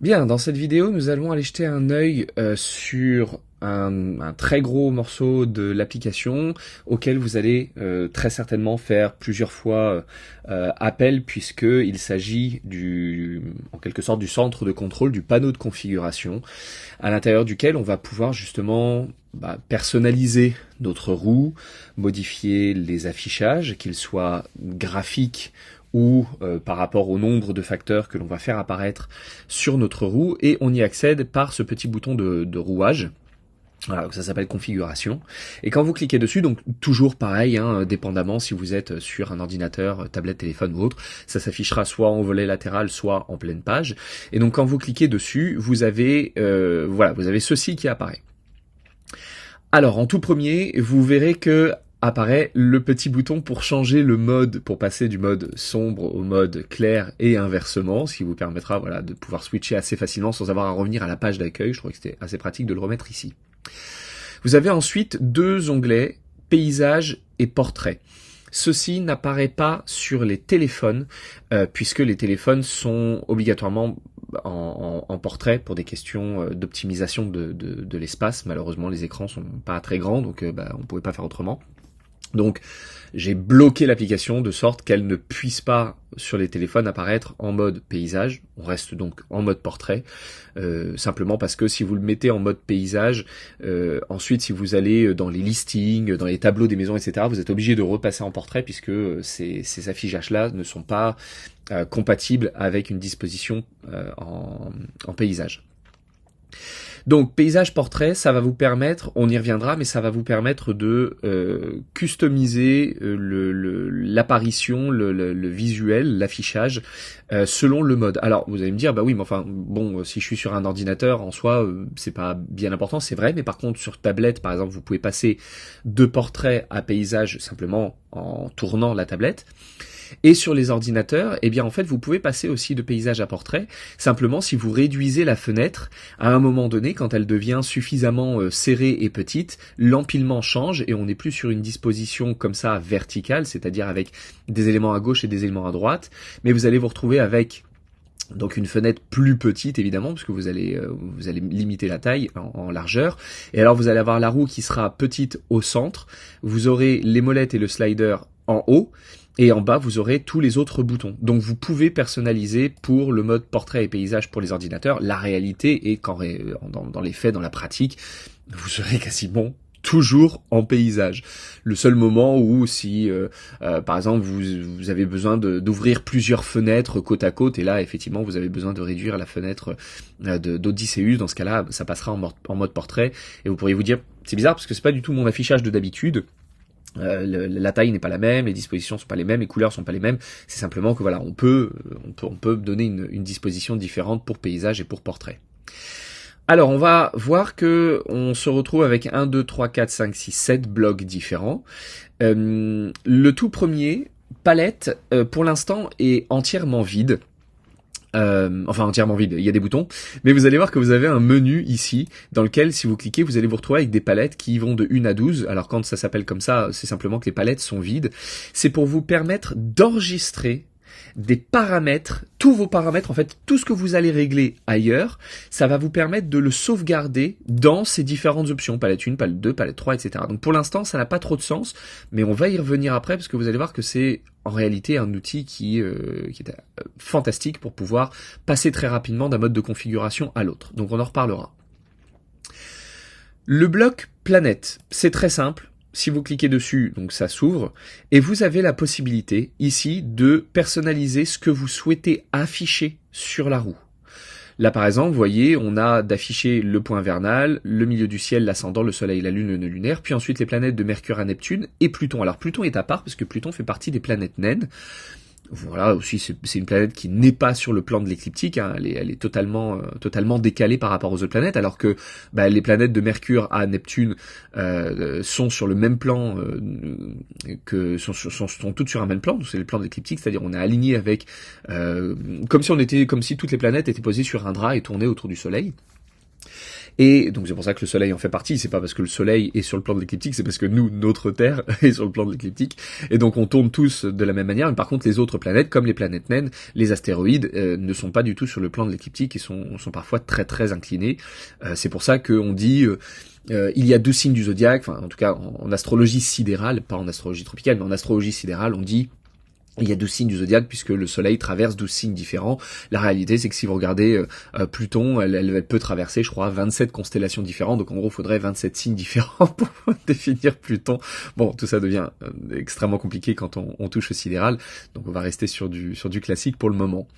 Bien, dans cette vidéo, nous allons aller jeter un œil sur un très gros morceau de l'application auquel vous allez très certainement faire plusieurs fois appel puisqu'il s'agit en quelque sorte du centre de contrôle, du panneau de configuration à l'intérieur duquel on va pouvoir justement personnaliser notre roue, modifier les affichages, qu'ils soient graphiques ou par rapport au nombre de facteurs que l'on va faire apparaître sur notre roue, et on y accède par ce petit bouton de rouage. Voilà, ça s'appelle configuration. Et quand vous cliquez dessus, donc toujours pareil, dépendamment si vous êtes sur un ordinateur, tablette, téléphone ou autre, ça s'affichera soit en volet latéral, soit en pleine page. Et donc quand vous cliquez dessus, vous avez ceci qui apparaît. Alors en tout premier, vous verrez que apparaît le petit bouton pour changer le mode, pour passer du mode sombre au mode clair et inversement, ce qui vous permettra de pouvoir switcher assez facilement sans avoir à revenir à la page d'accueil. Je trouvais que c'était assez pratique de le remettre ici. Vous avez ensuite deux onglets, paysage et portrait. Ceci n'apparaît pas sur les téléphones, puisque les téléphones sont obligatoirement en portrait pour des questions d'optimisation de l'espace. Malheureusement, les écrans sont pas très grands, donc on ne pouvait pas faire autrement. Donc j'ai bloqué l'application de sorte qu'elle ne puisse pas sur les téléphones apparaître en mode paysage. On reste donc en mode portrait, simplement parce que si vous le mettez en mode paysage, ensuite si vous allez dans les listings, dans les tableaux des maisons, etc., vous êtes obligé de repasser en portrait puisque ces affichages-là ne sont pas compatibles avec une disposition en paysage. Donc paysage portrait, ça va vous permettre, on y reviendra, mais ça va vous permettre de customiser l'apparition, le visuel, l'affichage selon le mode. Alors vous allez me dire, bah oui, mais enfin bon, si je suis sur un ordinateur en soi, c'est pas bien important, c'est vrai, mais par contre sur tablette, par exemple, vous pouvez passer de portrait à paysage simplement en tournant la tablette. Et sur les ordinateurs, eh bien en fait vous pouvez passer aussi de paysage à portrait, simplement si vous réduisez la fenêtre, à un moment donné, quand elle devient suffisamment serrée et petite, l'empilement change et on n'est plus sur une disposition comme ça verticale, c'est-à-dire avec des éléments à gauche et des éléments à droite, mais vous allez vous retrouver avec donc une fenêtre plus petite évidemment, parce que vous allez limiter la taille en largeur, et alors vous allez avoir la roue qui sera petite au centre, vous aurez les molettes et le slider en haut, et en bas, vous aurez tous les autres boutons. Donc vous pouvez personnaliser pour le mode portrait et paysage pour les ordinateurs. La réalité est qu'en dans les faits, dans la pratique, vous serez quasiment toujours en paysage. Le seul moment où si, par exemple, vous avez besoin d'ouvrir plusieurs fenêtres côte à côte, et là, effectivement, vous avez besoin de réduire la fenêtre d'Odysseus, dans ce cas-là, ça passera en mode portrait, et vous pourriez vous dire, c'est bizarre parce que c'est pas du tout mon affichage de d'habitude. La taille n'est pas la même, les dispositions sont pas les mêmes, les couleurs sont pas les mêmes. C'est simplement que voilà, on peut donner une disposition différente pour paysage et pour portrait. Alors on va voir que on se retrouve avec 1, 2, 3, 4, 5, 6, 7 blocs différents. Le tout premier, palette, pour l'instant est entièrement vide. Entièrement vide, il y a des boutons, mais vous allez voir que vous avez un menu ici, dans lequel si vous cliquez, vous allez vous retrouver avec des palettes qui vont de 1 à 12, alors quand ça s'appelle comme ça, c'est simplement que les palettes sont vides, c'est pour vous permettre d'enregistrer des paramètres, tous vos paramètres, en fait, tout ce que vous allez régler ailleurs, ça va vous permettre de le sauvegarder dans ces différentes options, palette 1, palette 2, palette 3, etc. Donc pour l'instant, ça n'a pas trop de sens, mais on va y revenir après, parce que vous allez voir que c'est en réalité un outil qui est fantastique pour pouvoir passer très rapidement d'un mode de configuration à l'autre. Donc on en reparlera. Le bloc planète, c'est très simple. Si vous cliquez dessus, donc ça s'ouvre, et vous avez la possibilité ici de personnaliser ce que vous souhaitez afficher sur la roue. Là par exemple, vous voyez, on a d'afficher le point vernal, le milieu du ciel, l'ascendant, le soleil, la lune, le nœud lunaire, puis ensuite les planètes de Mercure à Neptune et Pluton. Alors Pluton est à part parce que Pluton fait partie des planètes naines. Voilà, aussi c'est une planète qui n'est pas sur le plan de l'écliptique, elle est totalement décalée par rapport aux autres planètes, alors que les planètes de Mercure à Neptune sont sur le même plan, sont toutes sur un même plan, c'est le plan de l'écliptique, c'est-à-dire on est aligné avec comme si toutes les planètes étaient posées sur un drap et tournées autour du Soleil. Et donc c'est pour ça que le Soleil en fait partie, c'est pas parce que le Soleil est sur le plan de l'écliptique, c'est parce que nous, notre Terre, est sur le plan de l'écliptique, et donc on tourne tous de la même manière, mais par contre les autres planètes, comme les planètes naines, les astéroïdes, ne sont pas du tout sur le plan de l'écliptique, et sont parfois très très inclinés. C'est pour ça qu'on dit... il y a 12 signes du zodiaque, enfin en tout cas en astrologie sidérale, pas en astrologie tropicale, mais en astrologie sidérale, on dit il y a 12 signes du zodiaque puisque le soleil traverse 12 signes différents. La réalité, c'est que si vous regardez Pluton, elle peut traverser, je crois, 27 constellations différentes. Donc en gros, il faudrait 27 signes différents pour définir Pluton. Bon, tout ça devient extrêmement compliqué quand on touche au sidéral. Donc on va rester sur du classique pour le moment.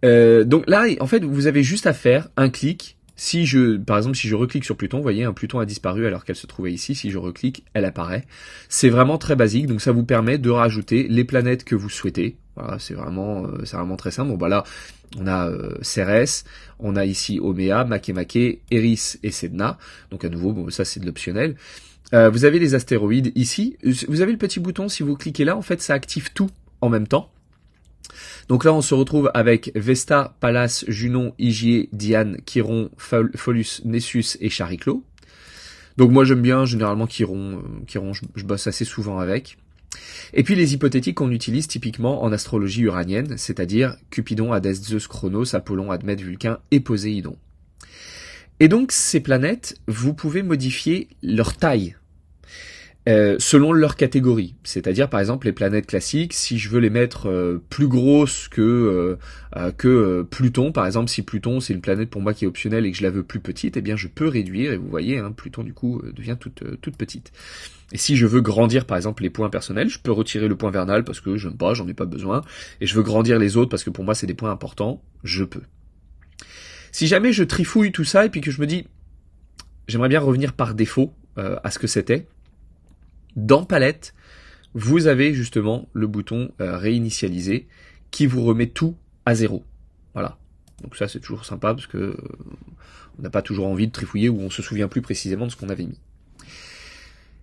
Donc là, en fait, vous avez juste à faire un clic. Par exemple, si je reclique sur Pluton, vous voyez, un Pluton a disparu alors qu'elle se trouvait ici. Si je reclique, elle apparaît. C'est vraiment très basique, donc ça vous permet de rajouter les planètes que vous souhaitez. Voilà, c'est vraiment très simple. Bon, bah là, on a Cérès, on a ici Oméa, Makemake, Eris et Sedna. Donc à nouveau, bon, ça c'est de l'optionnel. Vous avez les astéroïdes ici. Vous avez le petit bouton, si vous cliquez là, en fait, ça active tout en même temps. Donc là, on se retrouve avec Vesta, Pallas, Junon, Hygiée, Diane, Chiron, Pholus, Nessus et Chariclo. Donc moi, j'aime bien généralement Chiron, je bosse assez souvent avec. Et puis les hypothétiques qu'on utilise typiquement en astrologie uranienne, c'est-à-dire Cupidon, Hadès, Zeus, Chronos, Apollon, Admète, Vulcain et Poséidon. Et donc ces planètes, vous pouvez modifier leur taille. Selon leur catégorie, c'est-à-dire par exemple les planètes classiques, si je veux les mettre plus grosses que Pluton, par exemple si Pluton c'est une planète pour moi qui est optionnelle et que je la veux plus petite, eh bien je peux réduire et vous voyez, hein, Pluton du coup devient toute petite. Et si je veux grandir par exemple les points personnels, je peux retirer le point vernal parce que j'aime pas, j'en ai pas besoin, et je veux grandir les autres parce que pour moi c'est des points importants, je peux. Si jamais je trifouille tout ça et puis que je me dis j'aimerais bien revenir par défaut à ce que c'était, dans Palette, vous avez justement le bouton réinitialiser qui vous remet tout à zéro. Voilà. Donc ça c'est toujours sympa parce que on n'a pas toujours envie de trifouiller ou on se souvient plus précisément de ce qu'on avait mis.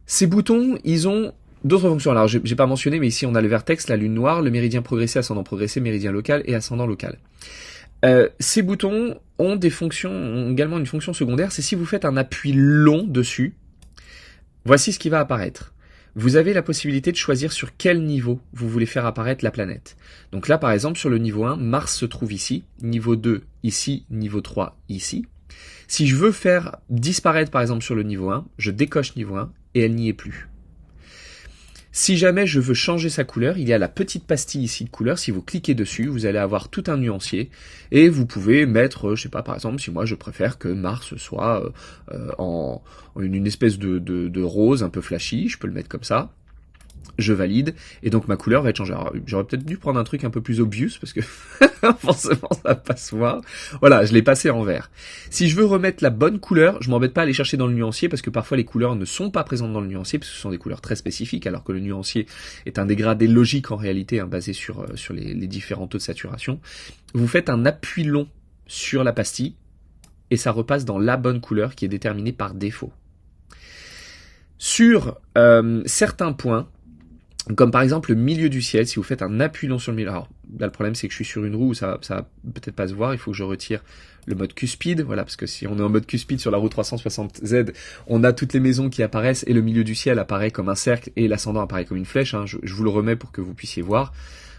Ces boutons, ils ont d'autres fonctions. Alors j'ai pas mentionné, mais ici on a le vertex, la lune noire, le méridien progressé, ascendant progressé, méridien local et ascendant local. Ces boutons ont également une fonction secondaire, c'est si vous faites un appui long dessus, voici ce qui va apparaître. Vous avez la possibilité de choisir sur quel niveau vous voulez faire apparaître la planète. Donc là, par exemple, sur le niveau 1, Mars se trouve ici, niveau 2 ici, niveau 3 ici. Si je veux faire disparaître, par exemple, sur le niveau 1, je décoche niveau 1 et elle n'y est plus. Si jamais je veux changer sa couleur, il y a la petite pastille ici de couleur. Si vous cliquez dessus, vous allez avoir tout un nuancier et vous pouvez mettre, je sais pas, par exemple, si moi je préfère que Mars soit en une espèce de rose un peu flashy, je peux le mettre comme ça. Je valide, et donc ma couleur va être changée. Alors, j'aurais peut-être dû prendre un truc un peu plus obvious, parce que forcément ça va pas se voir. Voilà, je l'ai passé en vert. Si je veux remettre la bonne couleur, je m'embête pas à aller chercher dans le nuancier, parce que parfois les couleurs ne sont pas présentes dans le nuancier, parce que ce sont des couleurs très spécifiques, alors que le nuancier est un dégradé logique en réalité, hein, basé sur les différents taux de saturation. Vous faites un appui long sur la pastille, et ça repasse dans la bonne couleur qui est déterminée par défaut. Sur certains points, comme par exemple le milieu du ciel, si vous faites un appui long sur le milieu, alors là le problème c'est que je suis sur une roue, ça va peut-être pas se voir, il faut que je retire le mode cuspide, voilà, parce que si on est en mode cuspide sur la roue 360Z, on a toutes les maisons qui apparaissent et le milieu du ciel apparaît comme un cercle et l'ascendant apparaît comme une flèche, hein, je vous le remets pour que vous puissiez voir.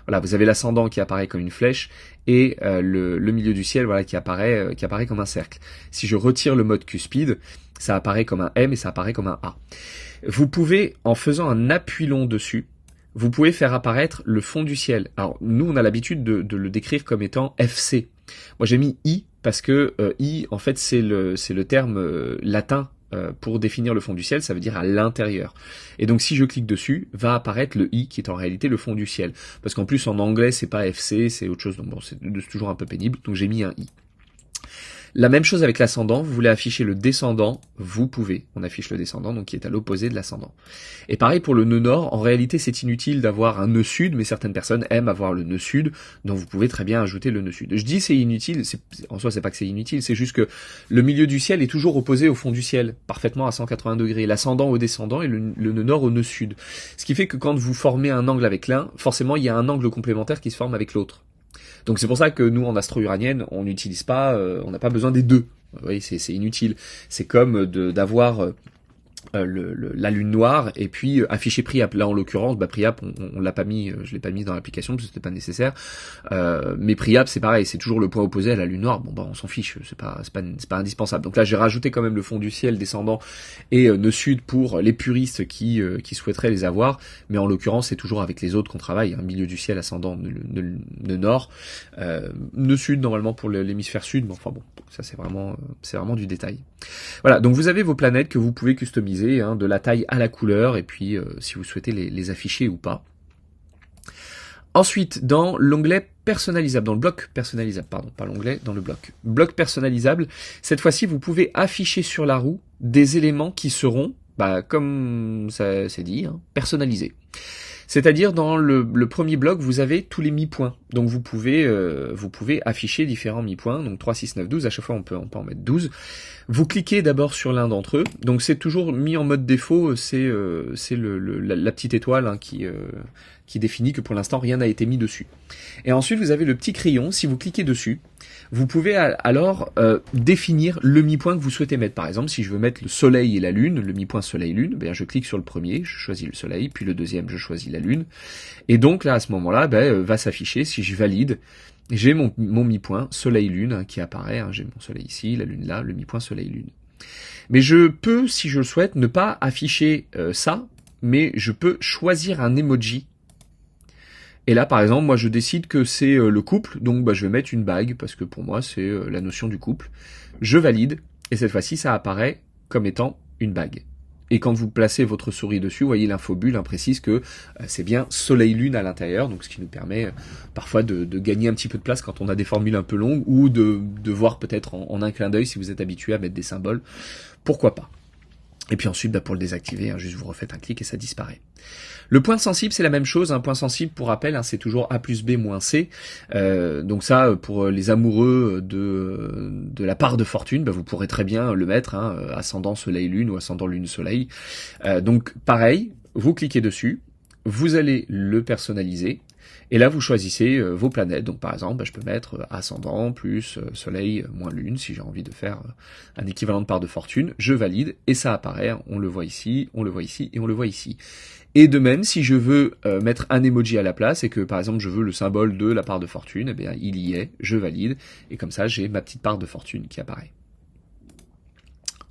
Voilà, vous avez l'ascendant qui apparaît comme une flèche et le milieu du ciel, voilà, qui apparaît comme un cercle. Si je retire le mode cuspide, ça apparaît comme un M et ça apparaît comme un A. Vous pouvez, en faisant un appui long dessus, vous pouvez faire apparaître le fond du ciel. Alors, nous, on a l'habitude de le décrire comme étant FC. Moi, j'ai mis I parce que I, en fait, c'est le terme latin pour définir le fond du ciel, ça veut dire à l'intérieur. Et donc, si je clique dessus, va apparaître le I, qui est en réalité le fond du ciel. Parce qu'en plus, en anglais, c'est pas FC, c'est autre chose. Donc bon, c'est toujours un peu pénible. Donc, j'ai mis un I. La même chose avec l'ascendant, vous voulez afficher le descendant, vous pouvez. On affiche le descendant, donc qui est à l'opposé de l'ascendant. Et pareil pour le nœud nord, en réalité c'est inutile d'avoir un nœud sud, mais certaines personnes aiment avoir le nœud sud, donc vous pouvez très bien ajouter le nœud sud. Je dis c'est inutile, en soi c'est pas que c'est inutile, c'est juste que le milieu du ciel est toujours opposé au fond du ciel, parfaitement à 180 degrés, l'ascendant au descendant et le nœud nord au nœud sud. Ce qui fait que quand vous formez un angle avec l'un, forcément il y a un angle complémentaire qui se forme avec l'autre. Donc c'est pour ça que nous en astro-uranienne, on n'utilise pas, on n'a pas besoin des deux. Vous voyez, c'est inutile. C'est comme d'avoir la lune noire et puis afficher Priap. Là en l'occurrence, Priap on l'a pas mis, je l'ai pas mis dans l'application parce que c'était pas nécessaire. Mais Priap c'est pareil, c'est toujours le point opposé à la lune noire. Bon on s'en fiche, c'est pas indispensable. Donc là j'ai rajouté quand même le fond du ciel descendant et nœud sud pour les puristes qui souhaiteraient les avoir. Mais en l'occurrence c'est toujours avec les autres qu'on travaille. Milieu du ciel ascendant nœud nord, nœud sud normalement pour l'hémisphère sud. Mais enfin bon, ça c'est vraiment du détail. Voilà, donc vous avez vos planètes que vous pouvez customiser, de la taille à la couleur, et puis si vous souhaitez les afficher ou pas. Ensuite, dans l'onglet personnalisable, dans le bloc personnalisable, pardon, pas l'onglet, dans le bloc personnalisable, cette fois-ci vous pouvez afficher sur la roue des éléments qui seront, comme ça c'est dit, personnalisés. C'est-à-dire dans le premier bloc, vous avez tous les mi-points. Donc vous pouvez afficher différents mi-points. Donc 3, 6, 9, 12. À chaque fois, on peut en mettre 12. Vous cliquez d'abord sur l'un d'entre eux. Donc c'est toujours mis en mode défaut. C'est la petite étoile qui définit que pour l'instant, rien n'a été mis dessus. Et ensuite, vous avez le petit crayon. Si vous cliquez dessus, vous pouvez alors définir le mi-point que vous souhaitez mettre. Par exemple, si je veux mettre le soleil et la lune, le mi-point soleil-lune, je clique sur le premier, je choisis le soleil, puis le deuxième, je choisis la lune. Et donc là, à ce moment-là, va s'afficher, si je valide, j'ai mon mi-point soleil-lune qui apparaît. J'ai mon soleil ici, la lune là, le mi-point soleil-lune. Mais je peux, si je le souhaite, ne pas afficher ça, mais je peux choisir un emoji. Et là, par exemple, moi, je décide que c'est le couple, donc je vais mettre une bague, parce que pour moi, c'est la notion du couple. Je valide, et cette fois-ci, ça apparaît comme étant une bague. Et quand vous placez votre souris dessus, vous voyez l'infobulle précise que c'est bien soleil-lune à l'intérieur, donc ce qui nous permet parfois de gagner un petit peu de place quand on a des formules un peu longues, ou de voir peut-être en un clin d'œil, si vous êtes habitué à mettre des symboles, pourquoi pas. Et puis ensuite, pour le désactiver, juste vous refaites un clic et ça disparaît. Le point sensible, c'est la même chose. Un point sensible, pour rappel, c'est toujours A plus B moins C. Donc ça, pour les amoureux de la part de fortune, vous pourrez très bien le mettre, ascendant soleil-lune ou ascendant lune-soleil. Donc pareil, vous cliquez dessus, vous allez le personnaliser. Et là, vous choisissez vos planètes. Donc, par exemple, je peux mettre ascendant plus soleil moins lune, si j'ai envie de faire un équivalent de part de fortune. Je valide et ça apparaît. On le voit ici, on le voit ici et on le voit ici. Et de même, si je veux mettre un emoji à la place et que, par exemple, je veux le symbole de la part de fortune, il y est, je valide. Et comme ça, j'ai ma petite part de fortune qui apparaît.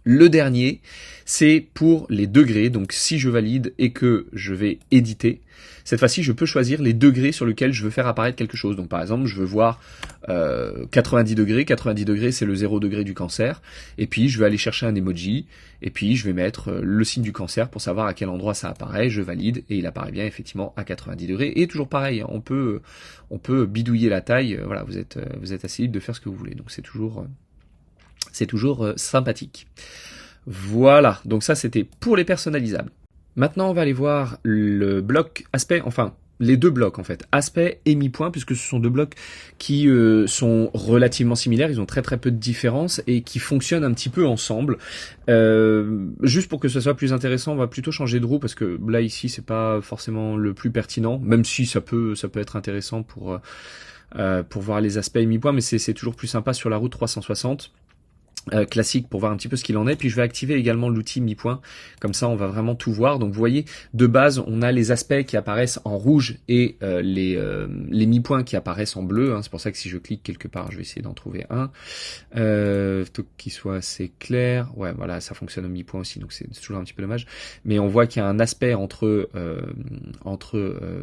Le dernier, c'est pour les degrés. Donc, si je valide et que je vais éditer, cette fois-ci, je peux choisir les degrés sur lesquels je veux faire apparaître quelque chose. Donc, par exemple, je veux voir 90 degrés. 90 degrés, c'est le 0 degré du cancer. Et puis, je vais aller chercher un emoji. Et puis, je vais mettre le signe du cancer pour savoir à quel endroit ça apparaît. Je valide et il apparaît bien, effectivement, à 90 degrés. Et toujours pareil, on peut bidouiller la taille. Voilà, vous êtes assez libre de faire ce que vous voulez. Donc, c'est toujours sympathique. Voilà, donc ça c'était pour les personnalisables. Maintenant on va aller voir le bloc aspect, enfin les deux blocs en fait, aspect et mi-point, puisque ce sont deux blocs qui sont relativement similaires, ils ont très très peu de différences et qui fonctionnent un petit peu ensemble. Juste pour que ce soit plus intéressant, on va plutôt changer de roue, parce que là ici c'est pas forcément le plus pertinent, même si ça peut être intéressant pour voir les aspects et mi-point, mais c'est toujours plus sympa sur la roue 360. Classique pour voir un petit peu ce qu'il en est. Puis je vais activer également l'outil mi-point, comme ça on va vraiment tout voir. Donc vous voyez, de base on a les aspects qui apparaissent en rouge et les mi-points qui apparaissent en bleu. C'est pour ça que si je clique quelque part, je vais essayer d'en trouver un qui soit assez clair. Ouais, voilà, ça fonctionne au mi-point aussi, donc c'est toujours un petit peu dommage. Mais on voit qu'il y a un aspect entre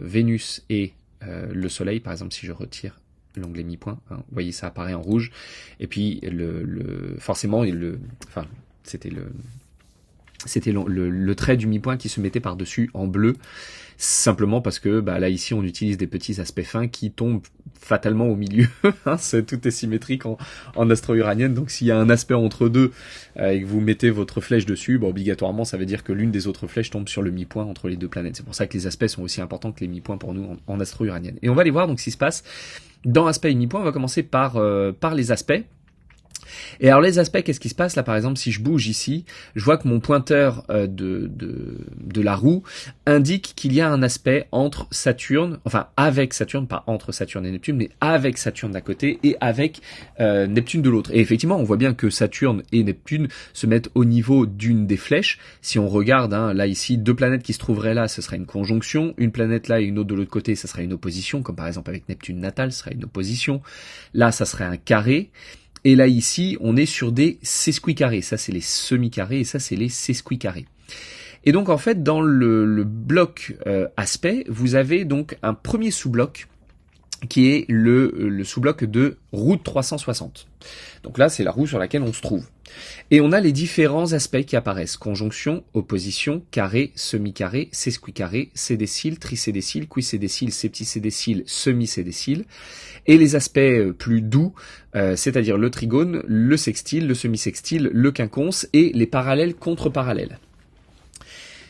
Vénus et le Soleil. Par exemple, si je retire l'onglet mi-point, vous voyez ça apparaît en rouge, et puis forcément c'était le trait du mi-point qui se mettait par-dessus en bleu, simplement parce que là ici on utilise des petits aspects fins qui tombent fatalement au milieu. Tout est symétrique en astro-uranienne, donc s'il y a un aspect entre deux et que vous mettez votre flèche dessus, obligatoirement ça veut dire que l'une des autres flèches tombe sur le mi-point entre les deux planètes. C'est pour ça que les aspects sont aussi importants que les mi-points pour nous en astro-uranienne. Et on va aller voir donc ce qui se passe dans aspect et mi-point. On va commencer par les aspects. Et alors les aspects, qu'est-ce qui se passe là par exemple si je bouge ici, je vois que mon pointeur de la roue indique qu'il y a un aspect entre Saturne, enfin avec Saturne, pas entre Saturne et Neptune, mais avec Saturne d'un côté et avec Neptune de l'autre. Et effectivement, on voit bien que Saturne et Neptune se mettent au niveau d'une des flèches. Si on regarde, hein, là ici, deux planètes qui se trouveraient là, ce serait une conjonction. Une planète là et une autre de l'autre côté, ça serait une opposition, comme par exemple avec Neptune natal, ce serait une opposition. Là, ça serait un carré. Et là, ici, on est sur des sesquicarrés. Ça, c'est les semi-carrés et ça, c'est les sesquicarrés. Et donc, en fait, dans le bloc aspect, vous avez donc un premier sous-bloc qui est le sous-bloc de roue 360. Donc là, c'est la roue sur laquelle on se trouve. Et on a les différents aspects qui apparaissent. Conjonction, opposition, carré, semi-carré, sesquicarré, sédécile, tricédécile, quicédécile, septicédécile, semi-sédécile. Et les aspects plus doux, c'est-à-dire le trigone, le sextile, le semi-sextile, le quinconce et les parallèles contre parallèles.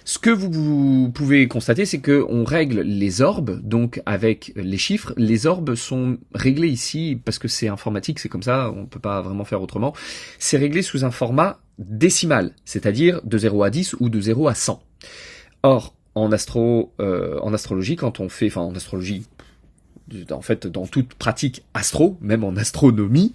Ce que vous pouvez constater, c'est que on règle les orbes, donc avec les chiffres. Les orbes sont réglés ici, parce que c'est informatique, c'est comme ça, on peut pas vraiment faire autrement. C'est réglé sous un format décimal, c'est-à-dire de 0 à 10 ou de 0 à 100. Or, en astrologie, quand on fait, enfin en astrologie, en fait, dans toute pratique astro, même en astronomie,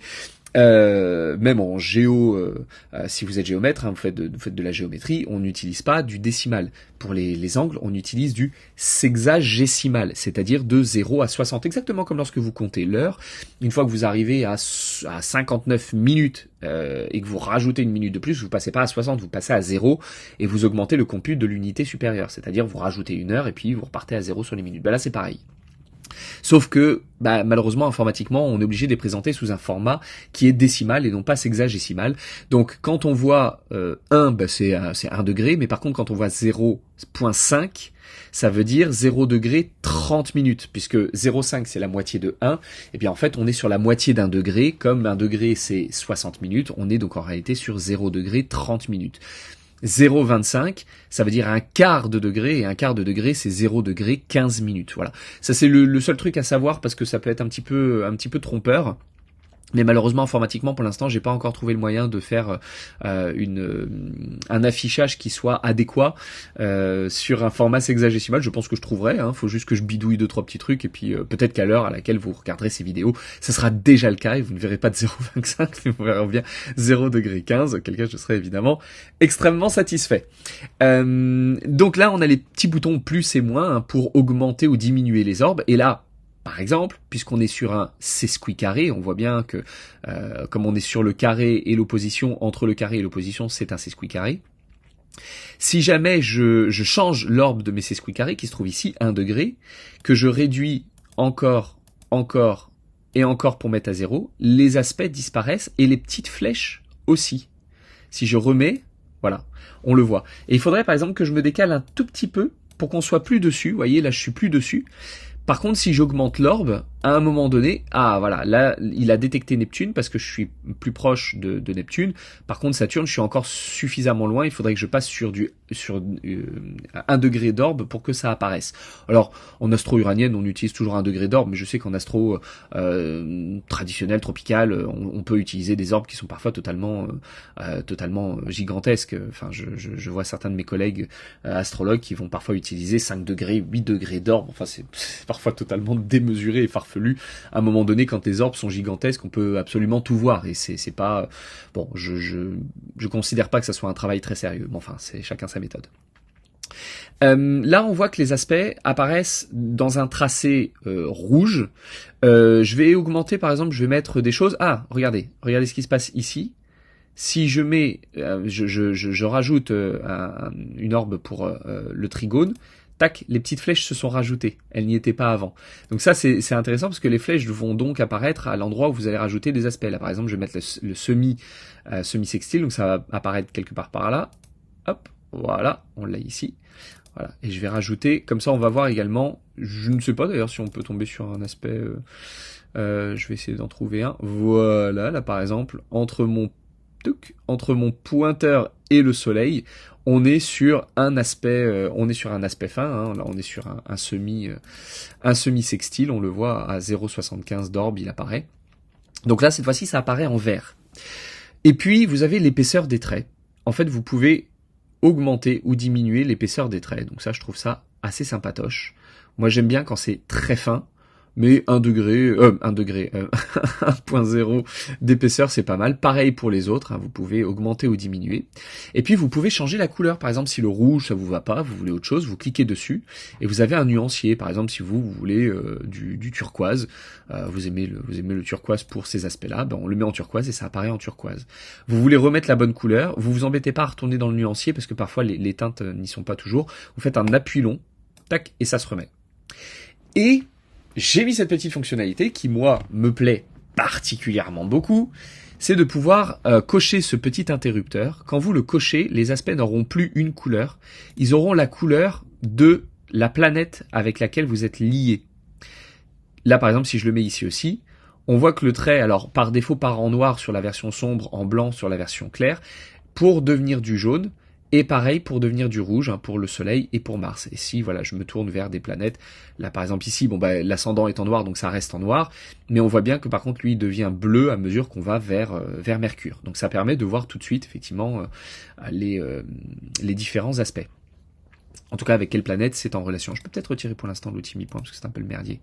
même en si vous êtes géomètre, hein, vous faites de la géométrie, on n'utilise pas du décimal. Pour les angles, on utilise du sexagésimal, c'est-à-dire de 0 à 60, exactement comme lorsque vous comptez l'heure. Une fois que vous arrivez à 59 minutes et que vous rajoutez une minute de plus, vous passez pas à 60, vous passez à 0 et vous augmentez le compute de l'unité supérieure, c'est-à-dire vous rajoutez une heure et puis vous repartez à 0 sur les minutes. Ben là, c'est pareil. Sauf que, malheureusement, informatiquement, on est obligé de les présenter sous un format qui est décimal et non pas sexagésimal. Donc, quand on voit 1, c'est 1 degré, mais par contre, quand on voit 0.5, ça veut dire 0 degré 30 minutes, puisque 0,5 c'est la moitié de 1, et bien en fait, on est sur la moitié d'un degré, comme 1 degré c'est 60 minutes, on est donc en réalité sur 0 degré 30 minutes. 0,25, ça veut dire un quart de degré, et un quart de degré, c'est 0 degré 15 minutes. Voilà. Ça, c'est le seul truc à savoir, parce que ça peut être un petit peu trompeur. Mais malheureusement, informatiquement, pour l'instant, j'ai pas encore trouvé le moyen de faire un affichage qui soit adéquat sur un format sexagésimal. Je pense que je trouverai. Faut juste que je bidouille 2-3 petits trucs et puis peut-être qu'à l'heure à laquelle vous regarderez ces vidéos, ça sera déjà le cas et vous ne verrez pas de 0,25, mais vous verrez bien 0 degré 15. Auquel cas, je serai évidemment extrêmement satisfait. Donc là, on a les petits boutons plus et moins pour augmenter ou diminuer les orbes. Et là, par exemple, puisqu'on est sur un sesquicarré, on voit bien que comme on est sur le carré et l'opposition, entre le carré et l'opposition, c'est un sesquicarré. Si jamais je change l'orbe de mes sesquicarrés, qui se trouve ici, 1 degré, que je réduis encore et encore pour mettre à 0, les aspects disparaissent et les petites flèches aussi. Si je remets, voilà, on le voit. Et il faudrait par exemple que je me décale un tout petit peu pour qu'on soit plus dessus. Vous voyez, là je suis plus dessus. Par contre, si j'augmente l'orbe, à un moment donné, voilà, là, il a détecté Neptune parce que je suis plus proche de Neptune. Par contre, Saturne, je suis encore suffisamment loin. Il faudrait que je passe sur 1 degré d'orbe pour que ça apparaisse. Alors, en astro uranienne, on utilise toujours 1 degré d'orbe, mais je sais qu'en astro traditionnel, tropical, on peut utiliser des orbes qui sont parfois totalement gigantesques. Enfin, je vois certains de mes collègues astrologues qui vont parfois utiliser 5 degrés, 8 degrés d'orbe. Enfin, c'est parfois totalement démesuré et farfelu. À un moment donné, quand les orbes sont gigantesques, on peut absolument tout voir et c'est pas bon. Je considère pas que ça soit un travail très sérieux. Mais enfin, c'est chacun sa méthode. Là, on voit que les aspects apparaissent dans un tracé rouge. Je vais augmenter, par exemple, je vais mettre des choses. Ah, regardez ce qui se passe ici. Si je mets, je rajoute une orbe pour le trigone. Tac, les petites flèches se sont rajoutées. Elles n'y étaient pas avant. Donc ça, c'est intéressant parce que les flèches vont donc apparaître à l'endroit où vous allez rajouter des aspects. Là, par exemple, je vais mettre le semi-sextile, donc ça va apparaître quelque part par là. Hop, voilà, on l'a ici. Voilà, et je vais rajouter, comme ça on va voir également, je ne sais pas d'ailleurs si on peut tomber sur un aspect, je vais essayer d'en trouver un. Voilà, là par exemple, entre mon pointeur et le soleil, on est sur un aspect fin, hein. Là on est sur un semi-sextile, on le voit à 0,75 d'orbe, il apparaît. Donc là cette fois-ci ça apparaît en vert. Et puis, vous avez l'épaisseur des traits. En fait, vous pouvez augmenter ou diminuer l'épaisseur des traits. Donc ça, je trouve ça assez sympatoche. Moi, j'aime bien quand c'est très fin, mais 1,0 d'épaisseur, c'est pas mal. Pareil pour les autres, hein, vous pouvez augmenter ou diminuer. Et puis, vous pouvez changer la couleur. Par exemple, si le rouge, ça vous va pas, vous voulez autre chose, vous cliquez dessus et vous avez un nuancier. Par exemple, si vous voulez du turquoise, vous aimez le turquoise pour ces aspects-là, ben on le met en turquoise et ça apparaît en turquoise. Vous voulez remettre la bonne couleur, vous vous embêtez pas à retourner dans le nuancier parce que parfois les teintes n'y sont pas toujours. Vous faites un appui long, tac, et ça se remet. Et j'ai mis cette petite fonctionnalité qui, moi, me plaît particulièrement beaucoup, c'est de pouvoir cocher ce petit interrupteur. Quand vous le cochez, les aspects n'auront plus une couleur, ils auront la couleur de la planète avec laquelle vous êtes lié. Là, par exemple, si je le mets ici aussi, on voit que le trait, alors par défaut, part en noir sur la version sombre, en blanc sur la version claire, pour devenir du jaune, et pareil pour devenir du rouge, hein, pour le soleil et pour Mars. Et si voilà, je me tourne vers des planètes, là par exemple ici, bon bah l'ascendant est en noir, donc ça reste en noir, mais on voit bien que par contre lui il devient bleu à mesure qu'on va vers Mercure. Donc ça permet de voir tout de suite effectivement les différents aspects. En tout cas, avec quelle planète c'est en relation. Je peux peut-être retirer pour l'instant l'outil mi-point parce que c'est un peu le merdier.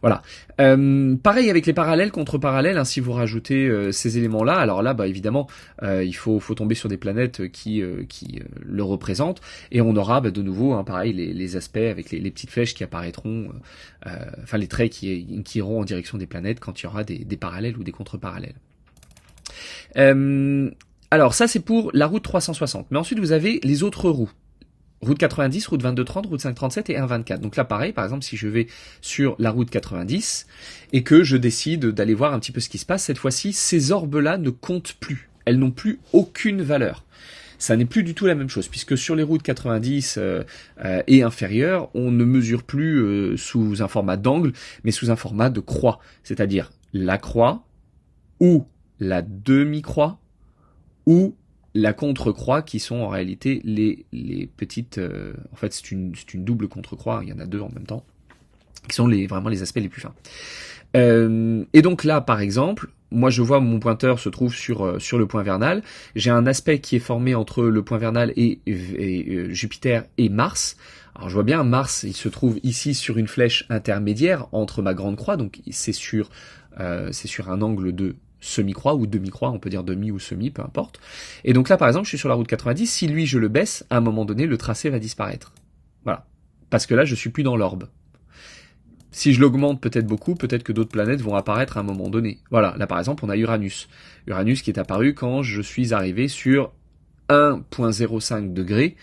Voilà. Pareil avec les parallèles, contre-parallèles, hein, si vous rajoutez ces éléments-là, alors là, bah évidemment, il faut tomber sur des planètes qui le représentent, et on aura bah, de nouveau, hein, pareil, les aspects avec les petites flèches qui apparaîtront, enfin les traits qui iront en direction des planètes quand il y aura des parallèles ou des contre-parallèles. Alors ça, c'est pour la route 360. Mais ensuite, vous avez les autres roues. Route 90, route 2230, route 537 et 124. Donc là, pareil, par exemple, si je vais sur la route 90 et que je décide d'aller voir un petit peu ce qui se passe, cette fois-ci, ces orbes-là ne comptent plus. Elles n'ont plus aucune valeur. Ça n'est plus du tout la même chose, puisque sur les routes 90 et inférieures, on ne mesure plus sous un format d'angle, mais sous un format de croix. C'est-à-dire la croix ou la demi-croix ou la contre-croix, qui sont en réalité les petites... en fait, c'est une double contre-croix, il y en a deux en même temps, qui sont vraiment les aspects les plus fins. Et donc là, par exemple, moi je vois mon pointeur se trouve sur le point vernal, j'ai un aspect qui est formé entre le point vernal et Jupiter et Mars. Alors je vois bien, Mars, il se trouve ici sur une flèche intermédiaire entre ma grande croix, donc c'est sur un angle de semi-croix ou demi-croix, on peut dire demi ou semi, peu importe. Et donc là, par exemple, je suis sur la route 90, si lui, je le baisse, à un moment donné, le tracé va disparaître. Voilà. Parce que là, je suis plus dans l'orbe. Si je l'augmente peut-être beaucoup, peut-être que d'autres planètes vont apparaître à un moment donné. Voilà, là par exemple, on a Uranus. Uranus qui est apparu quand je suis arrivé sur 1,05 degrés.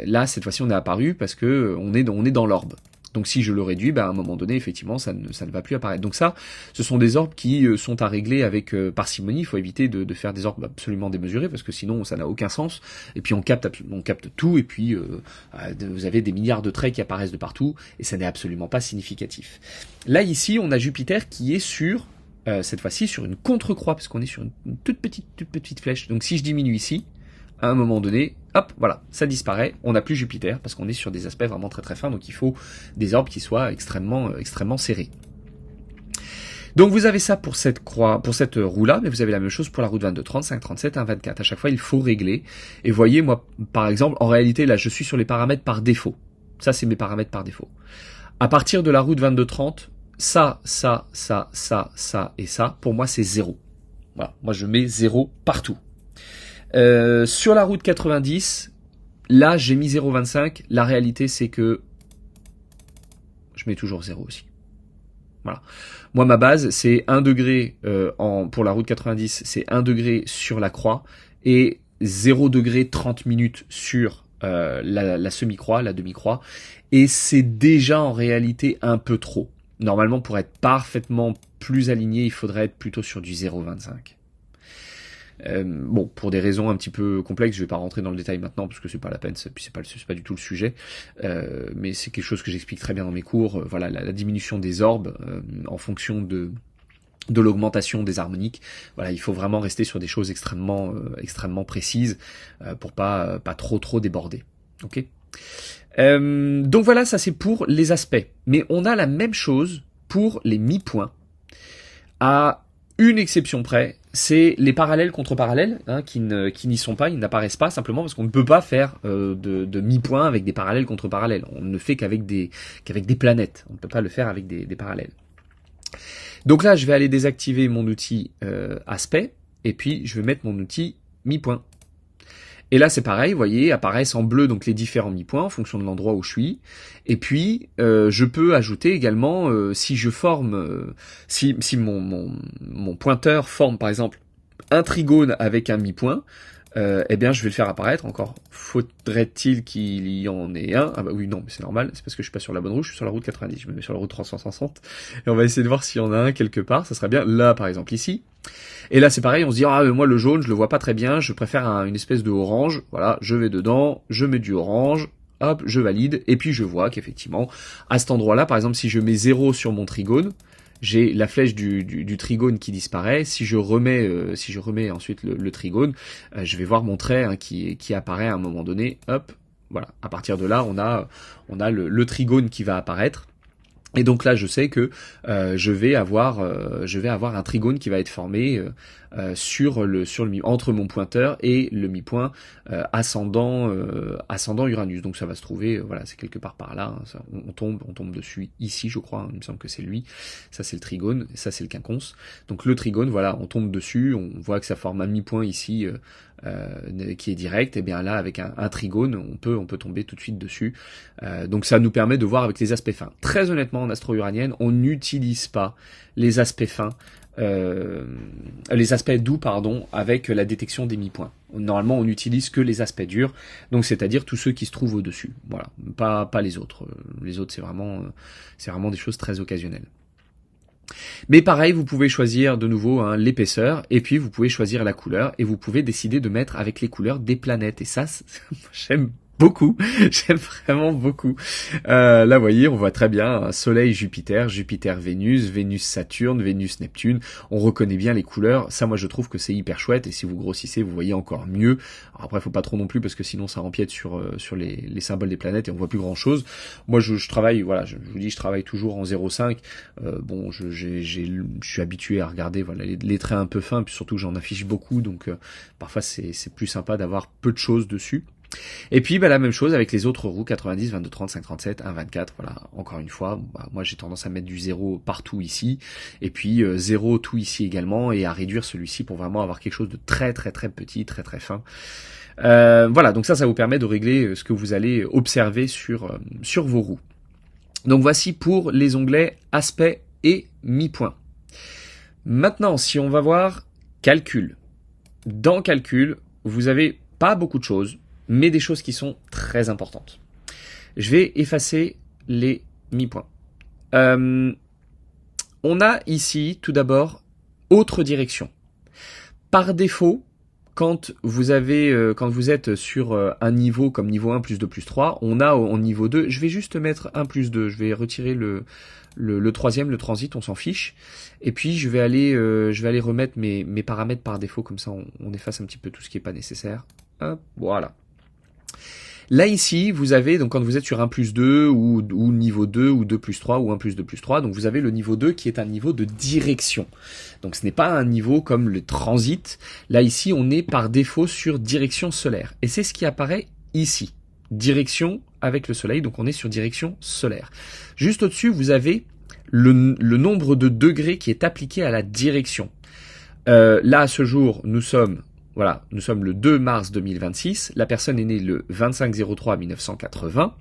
Là, cette fois-ci, on est apparu parce que on est dans l'orbe. Donc si je le réduis, à un moment donné, effectivement, ça ne va plus apparaître. Donc ça, ce sont des orbes qui sont à régler avec parcimonie. Il faut éviter de faire des orbes absolument démesurés, parce que sinon, ça n'a aucun sens. Et puis on capte tout, et puis vous avez des milliards de traits qui apparaissent de partout, et ça n'est absolument pas significatif. Là, ici, on a Jupiter qui est sur, cette fois-ci, sur une contre-croix, parce qu'on est sur une toute petite flèche. Donc si je diminue ici, à un moment donné, hop, voilà, ça disparaît, on n'a plus Jupiter, parce qu'on est sur des aspects vraiment très très fins, donc il faut des orbes qui soient extrêmement serrés. Donc vous avez ça pour cette roue-là, mais vous avez la même chose pour la route 2230, 537, 124. À chaque fois, il faut régler. Et voyez, moi, par exemple, en réalité, là, je suis sur les paramètres par défaut. Ça, c'est mes paramètres par défaut. À partir de la route 2230, ça, et ça, pour moi, c'est 0. Voilà, moi, je mets 0 partout. Sur la route 90, là j'ai mis 0,25. La réalité c'est que je mets toujours 0 aussi. Voilà. Moi ma base c'est 1 degré pour la route 90, c'est 1 degré sur la croix et 0 degré 30 minutes sur la semi-croix, la demi-croix. Et c'est déjà en réalité un peu trop. Normalement pour être parfaitement plus aligné, il faudrait être plutôt sur du 0,25. Bon, pour des raisons un petit peu complexes, je vais pas rentrer dans le détail maintenant parce que c'est pas la peine, puis c'est pas du tout le sujet. Mais c'est quelque chose que j'explique très bien dans mes cours. Voilà, la diminution des orbes en fonction de l'augmentation des harmoniques. Voilà, il faut vraiment rester sur des choses extrêmement précises pour pas trop déborder. Ok. Donc voilà, ça c'est pour les aspects. Mais on a la même chose pour les mi-points. À une exception près, c'est les parallèles contre parallèles hein, qui n'y sont pas, ils n'apparaissent pas simplement parce qu'on ne peut pas faire de mi-point avec des parallèles contre parallèles. On ne fait qu'avec des planètes. On ne peut pas le faire avec des parallèles. Donc là, je vais aller désactiver mon outil aspect et puis je vais mettre mon outil mi-point. Et là, c'est pareil, vous voyez, apparaissent en bleu donc les différents mi-points en fonction de l'endroit où je suis. Et puis, je peux ajouter également, si je forme, si mon pointeur forme par exemple un trigone avec un mi-point, eh bien, je vais le faire apparaître. Encore faudrait-il qu'il y en ait un. Ah bah oui, non, mais c'est normal, c'est parce que je suis pas sur la bonne route, je suis sur la route 90, je me mets sur la route 360. Et on va essayer de voir s'il y en a un quelque part, ça serait bien là, par exemple, ici. Et là, c'est pareil, on se dit, ah, moi, le jaune, je le vois pas très bien, je préfère une espèce de orange. Voilà, je vais dedans, je mets du orange, hop, je valide, et puis je vois qu'effectivement, à cet endroit-là, par exemple, si je mets 0 sur mon trigone, j'ai la flèche du trigone qui disparaît. Si je remets ensuite le trigone, je vais voir mon trait hein, qui apparaît à un moment donné. Hop, voilà. À partir de là, on a le trigone qui va apparaître. Et donc là, je sais que je vais avoir un trigone qui va être formé entre mon pointeur et le mi-point ascendant Uranus. Donc ça va se trouver, voilà, c'est quelque part par là. Hein, ça, on tombe dessus ici, je crois. Hein, il me semble que c'est lui. Ça c'est le trigone, ça c'est le quinconce. Donc le trigone, voilà, on tombe dessus, on voit que ça forme un mi-point ici. Qui est direct, et bien là avec un trigone on peut tomber tout de suite dessus. Donc ça nous permet de voir avec les aspects fins. Très honnêtement en astro-uranienne, on n'utilise pas les aspects fins, les aspects doux pardon, avec la détection des mi-points. Normalement on n'utilise que les aspects durs, donc c'est-à-dire tous ceux qui se trouvent au-dessus. Voilà, pas les autres. Les autres c'est vraiment des choses très occasionnelles. Mais pareil, vous pouvez choisir de nouveau hein, l'épaisseur, et puis vous pouvez choisir la couleur, et vous pouvez décider de mettre avec les couleurs des planètes. Et ça, j'aime beaucoup, j'aime vraiment beaucoup. Là, vous voyez, on voit très bien Soleil, Jupiter, Jupiter, Vénus, Vénus, Saturne, Vénus, Neptune. On reconnaît bien les couleurs. Ça, moi, je trouve que c'est hyper chouette. Et si vous grossissez, vous voyez encore mieux. Alors après, faut pas trop non plus parce que sinon, ça empiète sur les symboles des planètes et on voit plus grand chose. Moi, je travaille, voilà, je vous dis, je travaille toujours en 0,5. Bon, je suis habitué à regarder, voilà, les traits un peu fins, puis surtout, j'en affiche beaucoup, donc parfois, c'est plus sympa d'avoir peu de choses dessus. Et puis la même chose avec les autres roues 90, 22, 30, 5, 37, 1, 24, voilà, encore une fois, moi j'ai tendance à mettre du 0 partout ici, et puis 0 tout ici également, et à réduire celui-ci pour vraiment avoir quelque chose de très très très petit, très très fin. Voilà, donc ça vous permet de régler ce que vous allez observer sur vos roues. Donc voici pour les onglets aspect et mi-point. Maintenant, si on va voir calcul. Dans calcul, vous avez pas beaucoup de choses, mais des choses qui sont très importantes. Je vais effacer les mi-points. On a ici, tout d'abord, autre direction. Par défaut, quand vous êtes sur un niveau comme niveau 1 plus 2 plus 3, on a en niveau 2, je vais juste mettre 1 plus 2, je vais retirer le troisième, le transit, on s'en fiche. Et puis je vais aller remettre mes paramètres par défaut, comme ça on efface un petit peu tout ce qui n'est pas nécessaire. Hop, voilà. Là ici, vous avez, donc quand vous êtes sur 1 plus 2 ou niveau 2 ou 2 plus 3 ou 1 plus 2 plus 3, donc vous avez le niveau 2 qui est un niveau de direction. Donc ce n'est pas un niveau comme le transit. Là ici, on est par défaut sur direction solaire. Et c'est ce qui apparaît ici. Direction avec le soleil, donc on est sur direction solaire. Juste au-dessus, vous avez le nombre de degrés qui est appliqué à la direction. Là, à ce jour, nous sommes le 2 mars 2026, la personne est née le 25-03 1980,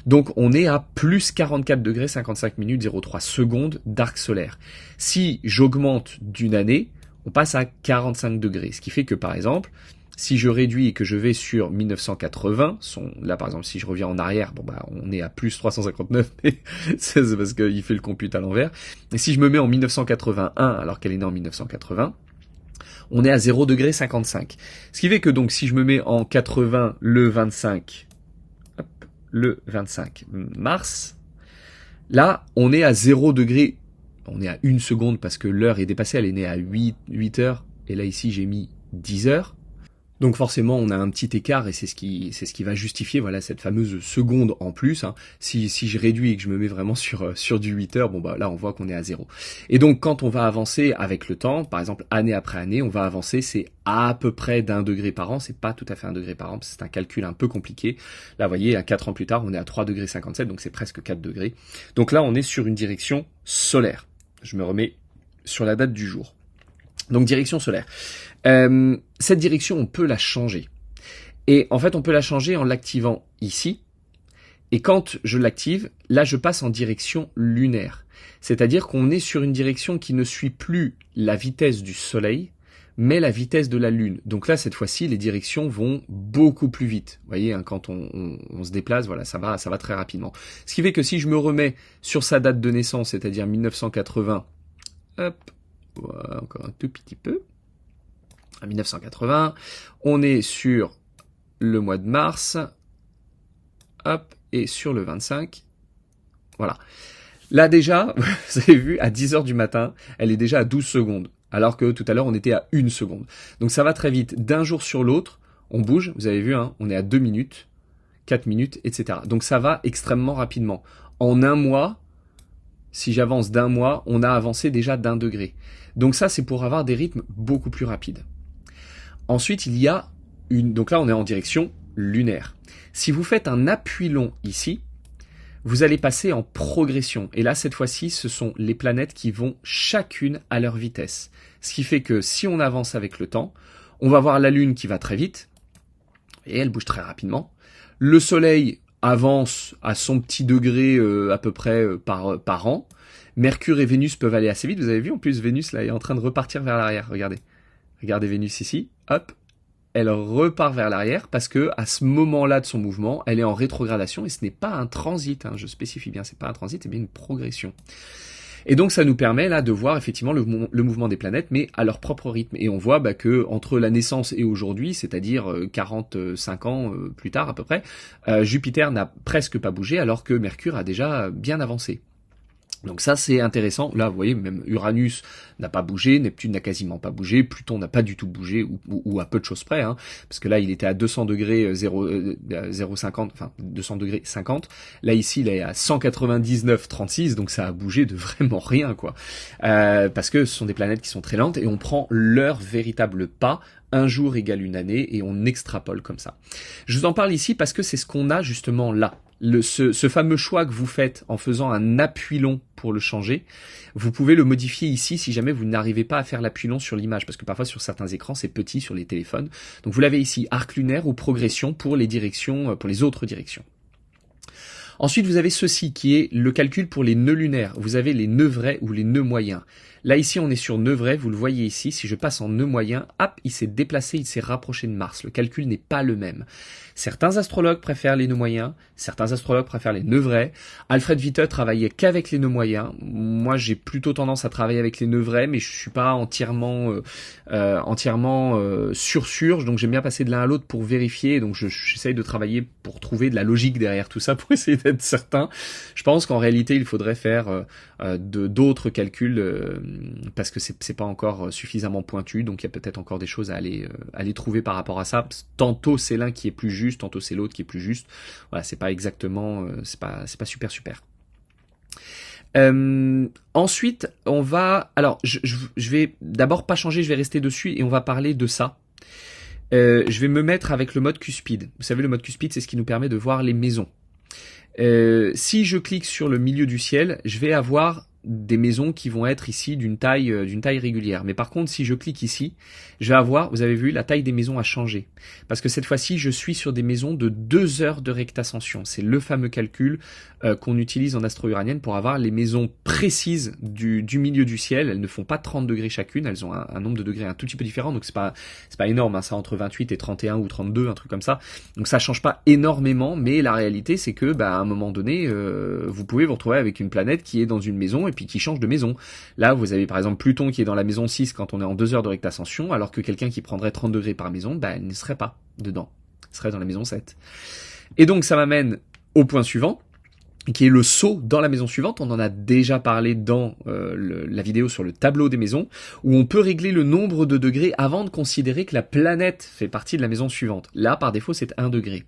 donc on est à plus 44 degrés 55 minutes 03 secondes d'arc solaire. Si j'augmente d'une année, on passe à 45 degrés, ce qui fait que par exemple, si je réduis et que je vais sur 1980, là par exemple si je reviens en arrière, on est à plus 359, mais c'est parce qu'il fait le compute à l'envers, et si je me mets en 1981 alors qu'elle est née en 1980, on est à 0 degré 55. Ce qui fait que donc si je me mets en 80 le 25 mars, là on est à 0 degré, on est à 1 seconde parce que l'heure est dépassée, elle est née à 8 heures, et là ici j'ai mis 10 heures. Donc forcément, on a un petit écart et c'est ce qui va justifier voilà cette fameuse seconde en plus. Hein. Si je réduis et que je me mets vraiment sur du 8 heures, bon bah là on voit qu'on est à 0. Et donc quand on va avancer avec le temps, par exemple année après année, on va avancer, c'est à peu près d'1 degré par an. C'est pas tout à fait 1 degré par an, c'est un calcul un peu compliqué. Là vous voyez, à 4 ans plus tard, on est à 3 degrés 57, donc c'est presque 4 degrés. Donc là on est sur une direction solaire. Je me remets sur la date du jour. Donc direction solaire. Cette direction, on peut la changer. Et en fait, on peut la changer en l'activant ici. Et quand je l'active, là, je passe en direction lunaire. C'est-à-dire qu'on est sur une direction qui ne suit plus la vitesse du Soleil, mais la vitesse de la Lune. Donc là, cette fois-ci, les directions vont beaucoup plus vite. Vous voyez, hein, quand on se déplace, voilà, ça va très rapidement. Ce qui fait que si je me remets sur sa date de naissance, c'est-à-dire 1980, hop, voilà, encore un tout petit peu. À 1980, on est sur le mois de mars, hop, et sur le 25, voilà. Là déjà, vous avez vu, à 10 heures du matin, elle est déjà à 12 secondes, alors que tout à l'heure, on était à 1 seconde. Donc ça va très vite. D'un jour sur l'autre, on bouge, vous avez vu, hein, on est à 2 minutes, 4 minutes, etc. Donc ça va extrêmement rapidement. En un mois, si j'avance d'1 mois, on a avancé déjà d'1 degré. Donc ça, c'est pour avoir des rythmes beaucoup plus rapides. Ensuite, il y a donc là, on est en direction lunaire. Si vous faites un appui long ici, vous allez passer en progression. Et là, cette fois-ci, ce sont les planètes qui vont chacune à leur vitesse. Ce qui fait que si on avance avec le temps, on va voir la Lune qui va très vite, et elle bouge très rapidement. Le Soleil avance à son petit degré à peu près par an. Mercure et Vénus peuvent aller assez vite. Vous avez vu, en plus, Vénus là est en train de repartir vers l'arrière. Regardez. Regardez Vénus ici. Hop. Elle repart vers l'arrière parce que à ce moment-là de son mouvement, elle est en rétrogradation et ce n'est pas un transit. Hein, je spécifie bien, c'est pas un transit, c'est bien une progression. Et donc ça nous permet là de voir effectivement le mouvement des planètes, mais à leur propre rythme. Et on voit que entre la naissance et aujourd'hui, c'est-à-dire 45 ans plus tard à peu près, Jupiter n'a presque pas bougé alors que Mercure a déjà bien avancé. Donc ça c'est intéressant, là vous voyez même Uranus n'a pas bougé, Neptune n'a quasiment pas bougé, Pluton n'a pas du tout bougé, ou à peu de choses près, hein, parce que là il était à 200 degrés 0,50, enfin 200 degrés 50, là ici il est à 199,36, donc ça a bougé de vraiment rien quoi, parce que ce sont des planètes qui sont très lentes et on prend leur véritable pas. Un jour égale une année et on extrapole comme ça. Je vous en parle ici parce que c'est ce qu'on a justement là. Ce fameux choix que vous faites en faisant un appui long pour le changer, vous pouvez le modifier ici si jamais vous n'arrivez pas à faire l'appui long sur l'image, parce que parfois sur certains écrans c'est petit sur les téléphones. Donc vous l'avez ici, arc lunaire ou progression pour les directions, pour les autres directions. Ensuite, vous avez ceci qui est le calcul pour les nœuds lunaires. Vous avez les nœuds vrais ou les nœuds moyens. Là, ici, on est sur nœud vrai. Vous le voyez ici. Si je passe en nœud moyen, hop, il s'est déplacé, il s'est rapproché de Mars. Le calcul n'est pas le même. Certains astrologues préfèrent les nœuds moyens. Certains astrologues préfèrent les nœuds vrais. Alfred Witte travaillait qu'avec les nœuds moyens. Moi, j'ai plutôt tendance à travailler avec les nœuds vrais, mais je suis pas entièrement sûr. Donc, j'aime bien passer de l'un à l'autre pour vérifier. Donc, j'essaye de travailler pour trouver de la logique derrière tout ça, pour essayer d'être certain. Je pense qu'en réalité, il faudrait faire d'autres calculs parce que c'est pas encore suffisamment pointu. Donc, il y a peut-être encore des choses à aller trouver par rapport à ça. Tantôt, c'est l'un qui est plus juste, tantôt c'est l'autre qui est plus juste. Voilà, c'est pas exactement, c'est pas super. Ensuite, on va, alors je vais d'abord pas changer, je vais rester dessus et on va parler de ça. Je vais me mettre avec le mode cuspide. Vous savez, le mode cuspide, c'est ce qui nous permet de voir les maisons. Si je clique sur le milieu du ciel, je vais avoir des maisons qui vont être ici d'une taille régulière. Mais par contre, si je clique ici, je vais avoir, vous avez vu, la taille des maisons a changé. Parce que cette fois-ci, je suis sur des maisons de 2 heures de rectascension. C'est le fameux calcul qu'on utilise en astro-uranienne pour avoir les maisons précises du milieu du ciel. Elles ne font pas 30 degrés chacune, elles ont un nombre de degrés un tout petit peu différent, donc c'est pas énorme, hein, ça entre 28 et 31 ou 32, un truc comme ça. Donc ça change pas énormément, mais la réalité c'est que à un moment donné, vous pouvez vous retrouver avec une planète qui est dans une maison et puis qui change de maison. Là, vous avez par exemple Pluton qui est dans la maison 6 quand on est en 2 heures de rectascension, alors que quelqu'un qui prendrait 30 degrés par maison, elle ne serait pas dedans. Elle serait dans la maison 7. Et donc ça m'amène au point suivant. qui est le saut dans la maison suivante. On en a déjà parlé dans la vidéo sur le tableau des maisons, où on peut régler le nombre de degrés avant de considérer que la planète fait partie de la maison suivante. Là, par défaut, c'est 1 degré.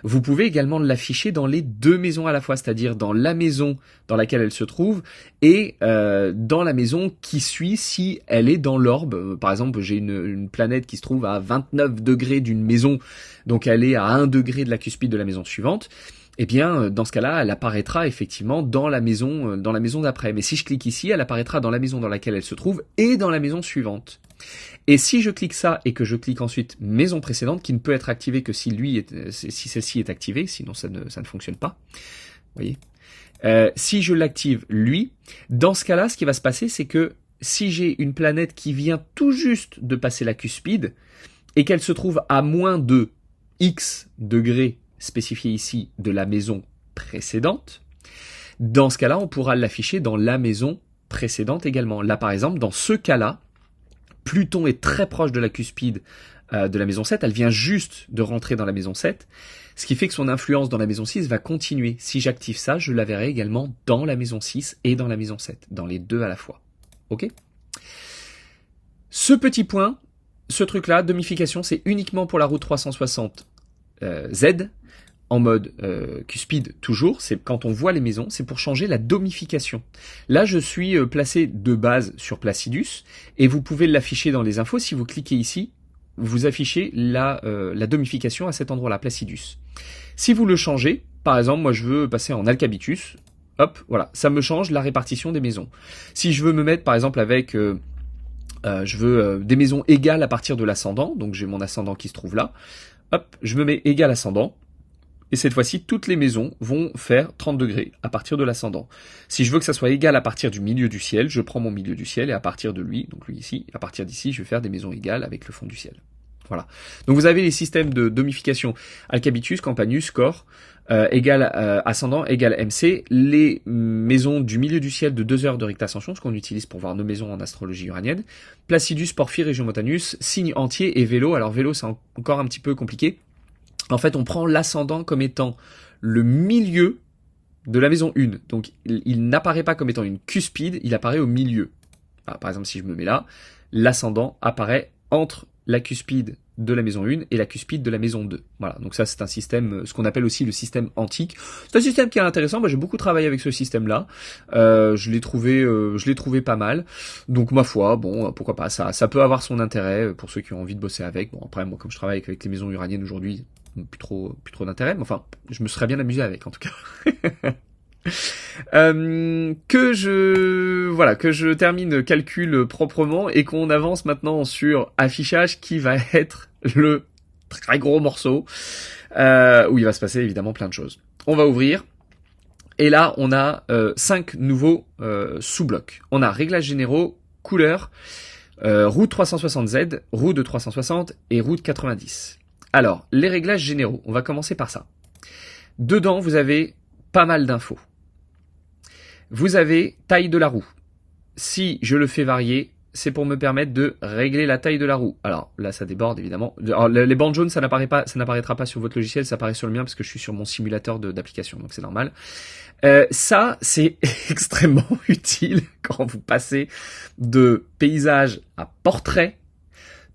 Vous pouvez également l'afficher dans les 2 maisons à la fois, c'est-à-dire dans la maison dans laquelle elle se trouve et dans la maison qui suit si elle est dans l'orbe. Par exemple, j'ai une planète qui se trouve à 29 degrés d'une maison, donc elle est à 1 degré de la cuspide de la maison suivante. Eh bien, dans ce cas-là, elle apparaîtra effectivement dans la maison d'après. Mais si je clique ici, elle apparaîtra dans la maison dans laquelle elle se trouve et dans la maison suivante. Et si je clique ça et que je clique ensuite maison précédente, qui ne peut être activée que si celle-ci est activée, sinon ça ne fonctionne pas. Vous voyez. Si je l'active lui, dans ce cas-là, ce qui va se passer, c'est que si j'ai une planète qui vient tout juste de passer la cuspide et qu'elle se trouve à moins de X degrés spécifié ici de la maison précédente, dans ce cas-là, on pourra l'afficher dans la maison précédente également. Là, par exemple, dans ce cas-là, Pluton est très proche de la cuspide de la maison 7, elle vient juste de rentrer dans la maison 7, ce qui fait que son influence dans la maison 6 va continuer. Si j'active ça, je la verrai également dans la maison 6 et dans la maison 7, dans les 2 à la fois. Ok ? Ce petit point, ce truc-là, domification, c'est uniquement pour la route 360 Z, en mode cuspide toujours, c'est quand on voit les maisons, c'est pour changer la domification. Là, je suis placé de base sur Placidus, et vous pouvez l'afficher dans les infos. Si vous cliquez ici, vous affichez la domification à cet endroit-là, Placidus. Si vous le changez, par exemple, moi je veux passer en Alcabitus, hop, voilà, ça me change la répartition des maisons. Si je veux me mettre, par exemple, avec... je veux des maisons égales à partir de l'ascendant, donc j'ai mon ascendant qui se trouve là, hop, je me mets égal ascendant, et cette fois-ci, toutes les maisons vont faire 30 degrés à partir de l'ascendant. Si je veux que ça soit égal à partir du milieu du ciel, je prends mon milieu du ciel et à partir de lui, donc lui ici, à partir d'ici, je vais faire des maisons égales avec le fond du ciel. Voilà. Donc vous avez les systèmes de domification Alcabitus, Campanus, Cor, égal ascendant, égal MC, les maisons du milieu du ciel de 2 heures de rectascension, ce qu'on utilise pour voir nos maisons en astrologie uranienne, Placidus, Porphyre, Région Montanus, signe entier et vélo. Alors vélo, c'est encore un petit peu compliqué. En fait, on prend l'ascendant comme étant le milieu de la maison 1. Donc, il n'apparaît pas comme étant une cuspide, il apparaît au milieu. Alors, par exemple, si je me mets là, l'ascendant apparaît entre la cuspide de la maison 1 et la cuspide de la maison 2. Voilà, donc ça c'est un système, ce qu'on appelle aussi le système antique. C'est un système qui est intéressant, moi j'ai beaucoup travaillé avec ce système-là, je l'ai trouvé pas mal, donc ma foi, bon, pourquoi pas, ça peut avoir son intérêt pour ceux qui ont envie de bosser avec. Bon après, moi comme je travaille avec les maisons uraniennes aujourd'hui, plus trop d'intérêt, mais enfin, je me serais bien amusé avec en tout cas. Que je termine calcul proprement et qu'on avance maintenant sur affichage qui va être le très gros morceau où il va se passer évidemment plein de choses. On va ouvrir et là on a 5 nouveaux sous-blocs. On a réglages généraux, couleurs, route 360Z, route de 360 et route 90. Alors, les réglages généraux, on va commencer par ça. Dedans, vous avez pas mal d'infos. Vous avez taille de la roue. Si je le fais varier, c'est pour me permettre de régler la taille de la roue. Alors là, ça déborde évidemment. Alors, les bandes jaunes, ça n'apparaîtra pas sur votre logiciel, ça apparaît sur le mien parce que je suis sur mon simulateur d'application, donc c'est normal. Ça, c'est extrêmement utile quand vous passez de paysage à portrait,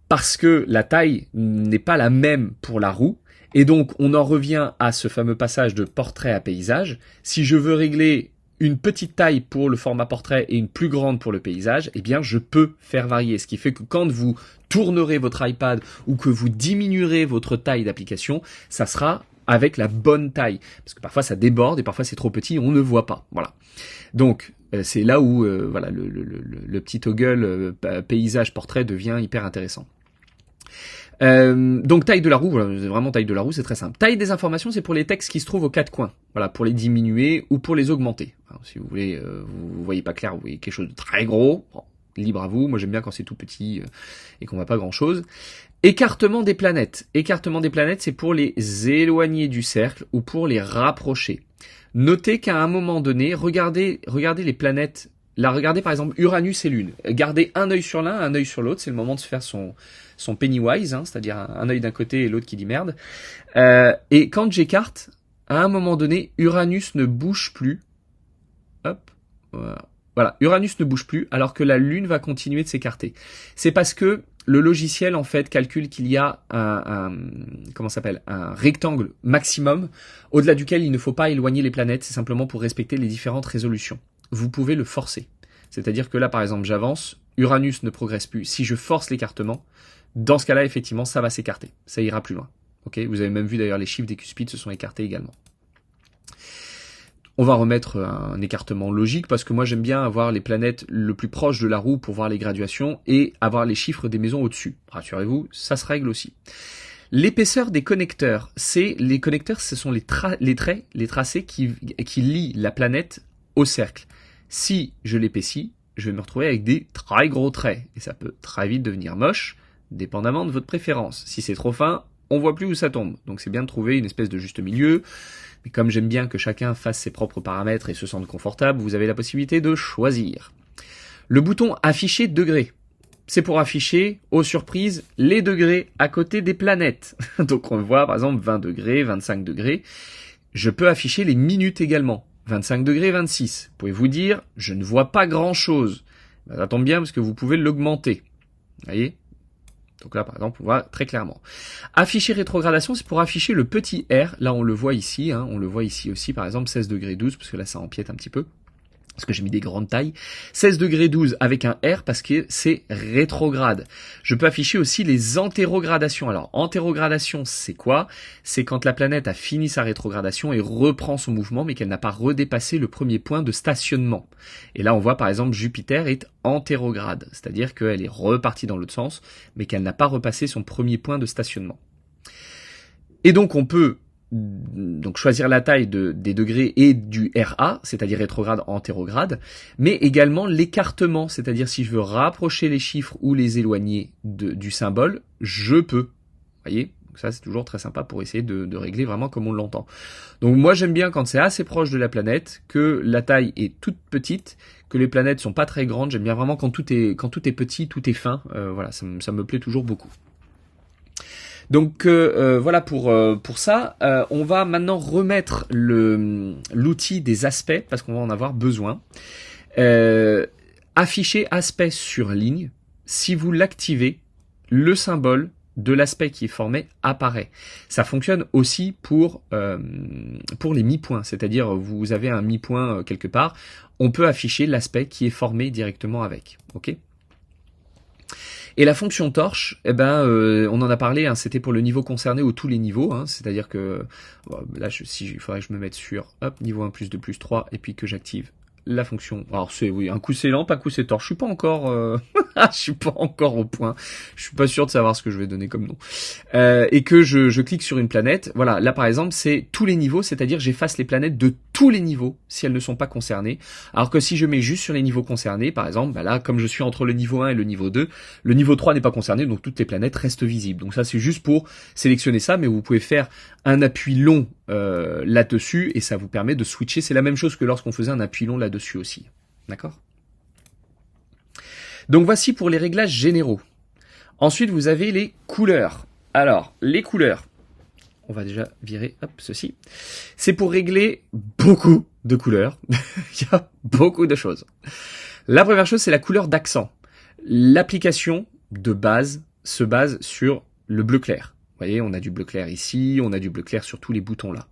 parce que la taille n'est pas la même pour la roue. Et donc, on en revient à ce fameux passage de portrait à paysage. Si je veux régler une petite taille pour le format portrait et une plus grande pour le paysage, eh bien, je peux faire varier. Ce qui fait que quand vous tournerez votre iPad ou que vous diminuerez votre taille d'application, ça sera avec la bonne taille. Parce que parfois, ça déborde et parfois, c'est trop petit, on ne voit pas. Voilà. Donc, c'est là où voilà, le petit toggle paysage portrait devient hyper intéressant. Donc taille de la roue, voilà, vraiment taille de la roue, c'est très simple. Taille des informations, c'est pour les textes qui se trouvent aux 4 coins, voilà, pour les diminuer ou pour les augmenter. Alors, si vous voulez, vous voyez pas clair, vous voyez quelque chose de très gros, bon, libre à vous. Moi j'aime bien quand c'est tout petit et qu'on voit pas grand chose. Écartement des planètes. Écartement des planètes, c'est pour les éloigner du cercle ou pour les rapprocher. Notez qu'à un moment donné, regardez les planètes. Là, regardez par exemple Uranus et Lune. Gardez un œil sur l'un, un œil sur l'autre. C'est le moment de se faire son Pennywise, hein, c'est-à-dire un œil d'un côté et l'autre qui dit merde. Et quand j'écarte, à un moment donné, Uranus ne bouge plus. Hop, voilà, Uranus ne bouge plus alors que la Lune va continuer de s'écarter. C'est parce que le logiciel en fait calcule qu'il y a un rectangle maximum au-delà duquel il ne faut pas éloigner les planètes, c'est simplement pour respecter les différentes résolutions. Vous pouvez le forcer. C'est-à-dire que là par exemple j'avance, Uranus ne progresse plus. Si je force l'écartement, dans ce cas-là effectivement ça va s'écarter, ça ira plus loin. Ok, vous avez même vu d'ailleurs les chiffres des cuspides se sont écartés également. On va remettre un écartement logique parce que moi j'aime bien avoir les planètes le plus proche de la roue pour voir les graduations et avoir les chiffres des maisons au-dessus. Rassurez-vous, ça se règle aussi. L'épaisseur des connecteurs, les connecteurs, ce sont les traits, les tracés qui lient la planète au cercle. Si je l'épaissis, je vais me retrouver avec des très gros traits et ça peut très vite devenir moche, dépendamment de votre préférence. Si c'est trop fin, on voit plus où ça tombe. Donc c'est bien de trouver une espèce de juste milieu. Mais comme j'aime bien que chacun fasse ses propres paramètres et se sente confortable, vous avez la possibilité de choisir. Le bouton afficher degrés, c'est pour afficher, aux surprises, les degrés à côté des planètes. Donc on voit par exemple 20 degrés, 25 degrés. Je peux afficher les minutes également. 25 degrés, 26. Vous pouvez vous dire, je ne vois pas grand chose. Ben, ça tombe bien parce que vous pouvez l'augmenter. Vous voyez ? Donc là, par exemple, on voit très clairement. Afficher rétrogradation, c'est pour afficher le petit R. Là, on le voit ici. On le voit ici aussi, par exemple, 16 degrés 12, parce que là, ça empiète un petit peu. Parce que j'ai mis des grandes tailles. 16 degrés 12 avec un R parce que c'est rétrograde. Je peux afficher aussi les antérogradations. Alors, antérogradation, c'est quoi? C'est quand la planète a fini sa rétrogradation et reprend son mouvement, mais qu'elle n'a pas redépassé le premier point de stationnement. Et là, on voit par exemple Jupiter est antérograde, c'est-à-dire qu'elle est repartie dans l'autre sens, mais qu'elle n'a pas repassé son premier point de stationnement. Et donc, on peut choisir la taille des degrés et du RA, c'est-à-dire rétrograde, antérograde, mais également l'écartement, c'est-à-dire si je veux rapprocher les chiffres ou les éloigner du symbole, je peux. Vous voyez ? Donc ça, c'est toujours très sympa pour essayer de régler vraiment comme on l'entend. Donc moi, j'aime bien quand c'est assez proche de la planète, que la taille est toute petite, que les planètes sont pas très grandes. J'aime bien vraiment quand tout est petit, tout est fin. Voilà, ça me plaît toujours beaucoup. Donc voilà pour ça. On va maintenant remettre l'outil des aspects parce qu'on va en avoir besoin. Afficher aspect sur ligne. Si vous l'activez, le symbole de l'aspect qui est formé apparaît. Ça fonctionne aussi pour les mi-points, c'est-à-dire vous avez un mi-point quelque part, on peut afficher l'aspect qui est formé directement avec. Ok ? Et la fonction torche, on en a parlé, c'était pour le niveau concerné ou tous les niveaux, c'est-à-dire que là, il faudrait que je me mette sur niveau 1 plus 2 plus 3 et puis que j'active la fonction. Alors c'est un coup c'est lampe, un coup c'est torche. Je suis pas encore je suis pas encore au point. Je suis pas sûr de savoir ce que je vais donner comme nom. Et que je clique sur une planète. Voilà, là par exemple, c'est tous les niveaux, c'est-à-dire j'efface les planètes de tous les niveaux si elles ne sont pas concernées. Alors que si je mets juste sur les niveaux concernés, par exemple, là comme je suis entre le niveau 1 et le niveau 2, le niveau 3 n'est pas concerné, donc toutes les planètes restent visibles. Donc ça c'est juste pour sélectionner ça, mais vous pouvez faire un appui long là-dessus et ça vous permet de switcher. C'est la même chose que lorsqu'on faisait un appui long là-dessus aussi. D'accord ? Donc voici pour les réglages généraux. Ensuite, vous avez les couleurs. Alors, les couleurs, on va déjà virer ceci. C'est pour régler beaucoup de couleurs. Il y a beaucoup de choses. La première chose, c'est la couleur d'accent. L'application de base se base sur le bleu clair. Vous voyez, on a du bleu clair ici, on a du bleu clair sur tous les boutons là.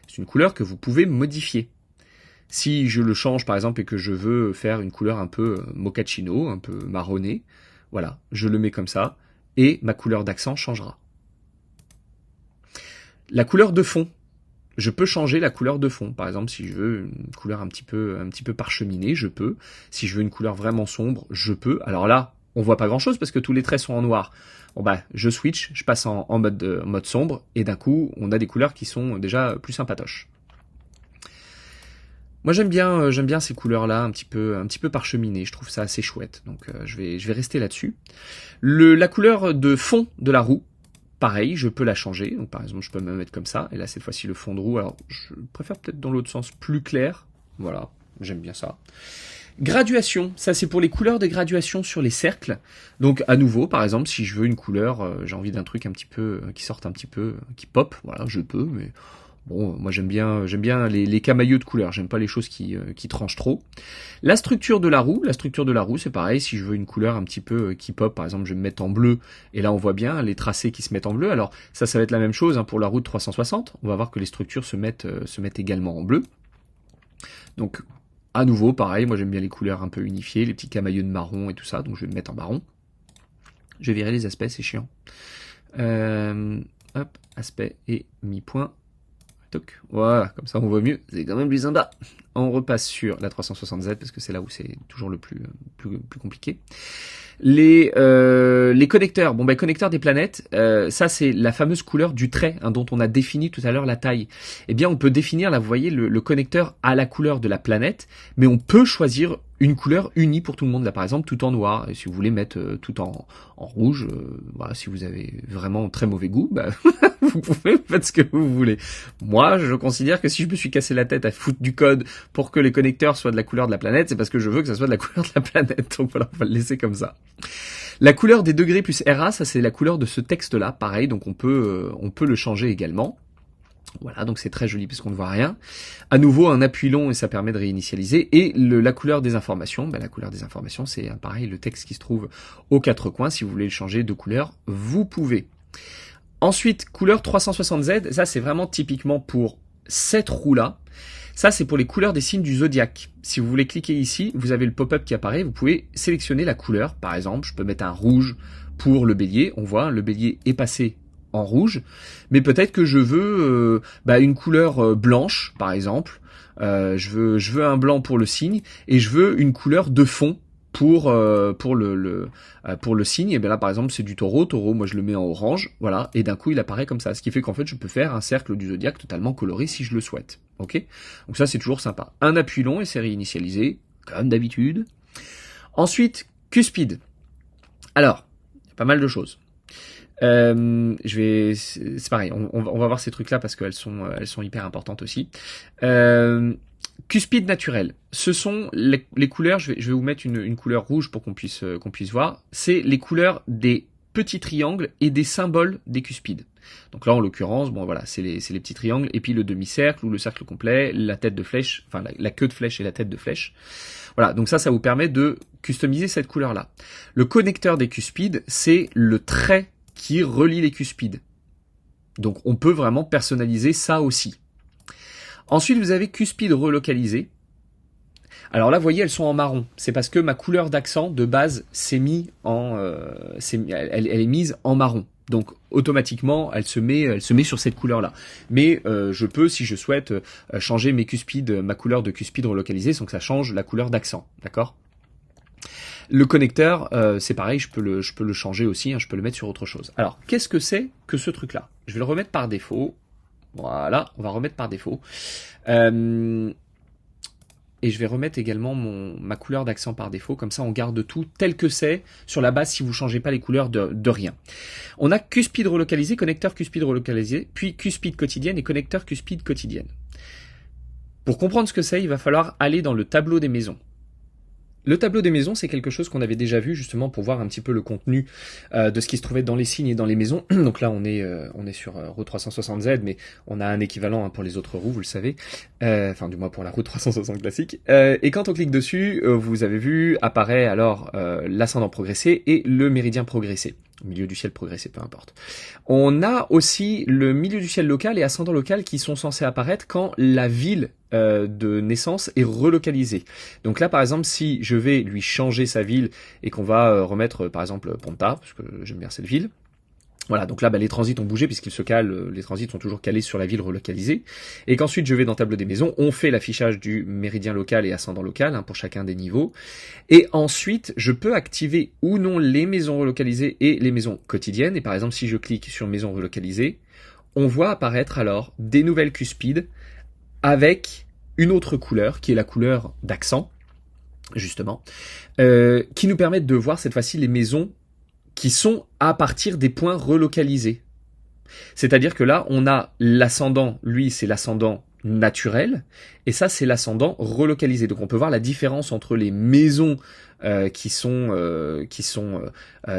C'est une couleur que vous pouvez modifier. Si je le change par exemple et que je veux faire une couleur un peu mochaccino, un peu marronné, voilà, je le mets comme ça et ma couleur d'accent changera. La couleur de fond, je peux changer la couleur de fond. Par exemple, si je veux une couleur un petit peu parcheminée, je peux. Si je veux une couleur vraiment sombre, je peux. Alors là, on voit pas grand chose parce que tous les traits sont en noir. Bon je switch, je passe en mode sombre et d'un coup, on a des couleurs qui sont déjà plus sympatoches. Moi j'aime bien ces couleurs-là un petit peu parcheminées, je trouve ça assez chouette. Donc je vais rester là-dessus. La couleur de fond de la roue, pareil, je peux la changer. Donc par exemple, je peux me mettre comme ça et là cette fois-ci le fond de roue, alors je préfère peut-être dans l'autre sens plus clair. Voilà, j'aime bien ça. Graduation, ça c'est pour les couleurs de graduation sur les cercles. Donc à nouveau, par exemple, si je veux une couleur, j'ai envie d'un truc un petit peu qui sorte un petit peu, qui pop, voilà, je peux, mais Bon, moi j'aime bien les camailleux de couleurs, j'aime pas les choses qui tranchent trop. La structure de la roue, c'est pareil, si je veux une couleur un petit peu qui pop, par exemple je vais me mettre en bleu, et là on voit bien les tracés qui se mettent en bleu. Alors ça va être la même chose hein, pour la roue de 360, on va voir que les structures se mettent également en bleu. Donc à nouveau, pareil, moi j'aime bien les couleurs un peu unifiées, les petits camailleux de marron et tout ça, donc je vais me mettre en marron. Je vais virer les aspects, c'est chiant. Hop, aspect et mi-point. Toc. Voilà, comme ça on voit mieux, c'est quand même plus sympa. On repasse sur la 360Z parce que c'est là où c'est toujours le plus compliqué. Les connecteurs, bon ben connecteurs des planètes, ça c'est la fameuse couleur du trait hein, dont on a défini tout à l'heure la taille. Eh bien on peut définir là vous voyez le connecteur à la couleur de la planète, mais on peut choisir une couleur unie pour tout le monde là par exemple tout en noir. Et si vous voulez mettre tout en rouge, voilà, si vous avez vraiment très mauvais goût, bah, vous pouvez faire ce que vous voulez. Moi je considère que si je me suis cassé la tête à foutre du code pour que les connecteurs soient de la couleur de la planète, c'est parce que je veux que ça soit de la couleur de la planète. Donc voilà, on va le laisser comme ça. La couleur des degrés plus RA, ça c'est la couleur de ce texte-là, pareil, donc on peut le changer également. Voilà, donc c'est très joli puisqu'on ne voit rien. À nouveau, un appui long et ça permet de réinitialiser. Et la couleur des informations, la couleur des informations, c'est pareil, le texte qui se trouve aux quatre coins. Si vous voulez le changer de couleur, vous pouvez. Ensuite, couleur 360Z, ça c'est vraiment typiquement pour cette roue-là. Ça, c'est pour les couleurs des signes du zodiaque. Si vous voulez cliquer ici, vous avez le pop-up qui apparaît, vous pouvez sélectionner la couleur. Par exemple, je peux mettre un rouge pour le bélier. On voit, le bélier est passé en rouge. Mais peut-être que je veux une couleur blanche, par exemple. Je veux un blanc pour le signe et je veux une couleur de fond pour le signe. Et bien là par exemple c'est du taureau, moi je le mets en orange, voilà, et d'un coup il apparaît comme ça, ce qui fait qu'en fait je peux faire un cercle du zodiaque totalement coloré si je le souhaite. Ok, donc ça c'est toujours sympa. Un appui long et c'est réinitialisé comme d'habitude. Ensuite Cuspide. Alors il y a pas mal de choses. C'est pareil, on va voir ces trucs là parce qu'elles sont hyper importantes aussi. Cuspide naturel, ce sont les couleurs, je vais vous mettre une couleur rouge pour qu'on puisse voir, c'est les couleurs des petits triangles et des symboles des cuspides. Donc là en l'occurrence, bon voilà, c'est les petits triangles et puis le demi-cercle ou le cercle complet, la tête de flèche, enfin la queue de flèche et la tête de flèche. Voilà, donc ça vous permet de customiser cette couleur là. Le connecteur des cuspides, c'est le trait qui relie les cuspides. Donc on peut vraiment personnaliser ça aussi. Ensuite, vous avez cuspide relocalisé. Alors là, vous voyez, elles sont en marron. C'est parce que ma couleur d'accent de base s'est mise elle est mise en marron. Donc automatiquement, elle se met sur cette couleur-là. Mais je peux, si je souhaite, changer ma couleur de cuspide relocalisé, sans que ça change la couleur d'accent. D'accord ? Le connecteur, c'est pareil, je peux le changer aussi, hein, je peux le mettre sur autre chose. Alors, qu'est-ce que c'est que ce truc-là ? Je vais le remettre par défaut. Voilà, on va remettre par défaut. Et je vais remettre également ma couleur d'accent par défaut, comme ça on garde tout tel que c'est, sur la base si vous ne changez pas les couleurs de rien. On a cuspide relocalisé, connecteur cuspide relocalisé, puis cuspide quotidienne et connecteur cuspide quotidienne. Pour comprendre ce que c'est, il va falloir aller dans le tableau des maisons. Le tableau des maisons, c'est quelque chose qu'on avait déjà vu justement pour voir un petit peu le contenu de ce qui se trouvait dans les signes et dans les maisons. Donc là, on est sur roue 360Z, mais on a un équivalent hein, pour les autres roues, vous le savez. Enfin, du moins pour la roue 360 classique. Et quand on clique dessus, vous avez vu apparaît alors l'ascendant progressé et le méridien progressé. Milieu du ciel progressé, peu importe. On a aussi le milieu du ciel local et ascendant local qui sont censés apparaître quand la ville de naissance est relocalisée. Donc là, par exemple, si je vais lui changer sa ville et qu'on va remettre, par exemple, Ponta, parce que j'aime bien cette ville. Voilà, donc là, les transits ont bougé puisqu'ils se calent, les transits sont toujours calés sur la ville relocalisée. Et qu'ensuite, je vais dans Tableau des maisons, on fait l'affichage du méridien local et ascendant local hein, pour chacun des niveaux. Et ensuite, je peux activer ou non les maisons relocalisées et les maisons quotidiennes. Et par exemple, si je clique sur maisons relocalisées, on voit apparaître alors des nouvelles cuspides avec une autre couleur, qui est la couleur d'accent, justement, qui nous permettent de voir cette fois-ci les maisons qui sont à partir des points relocalisés. C'est-à-dire que là, on a l'ascendant, lui c'est l'ascendant naturel, et ça c'est l'ascendant relocalisé. Donc on peut voir la différence entre les maisons qui sont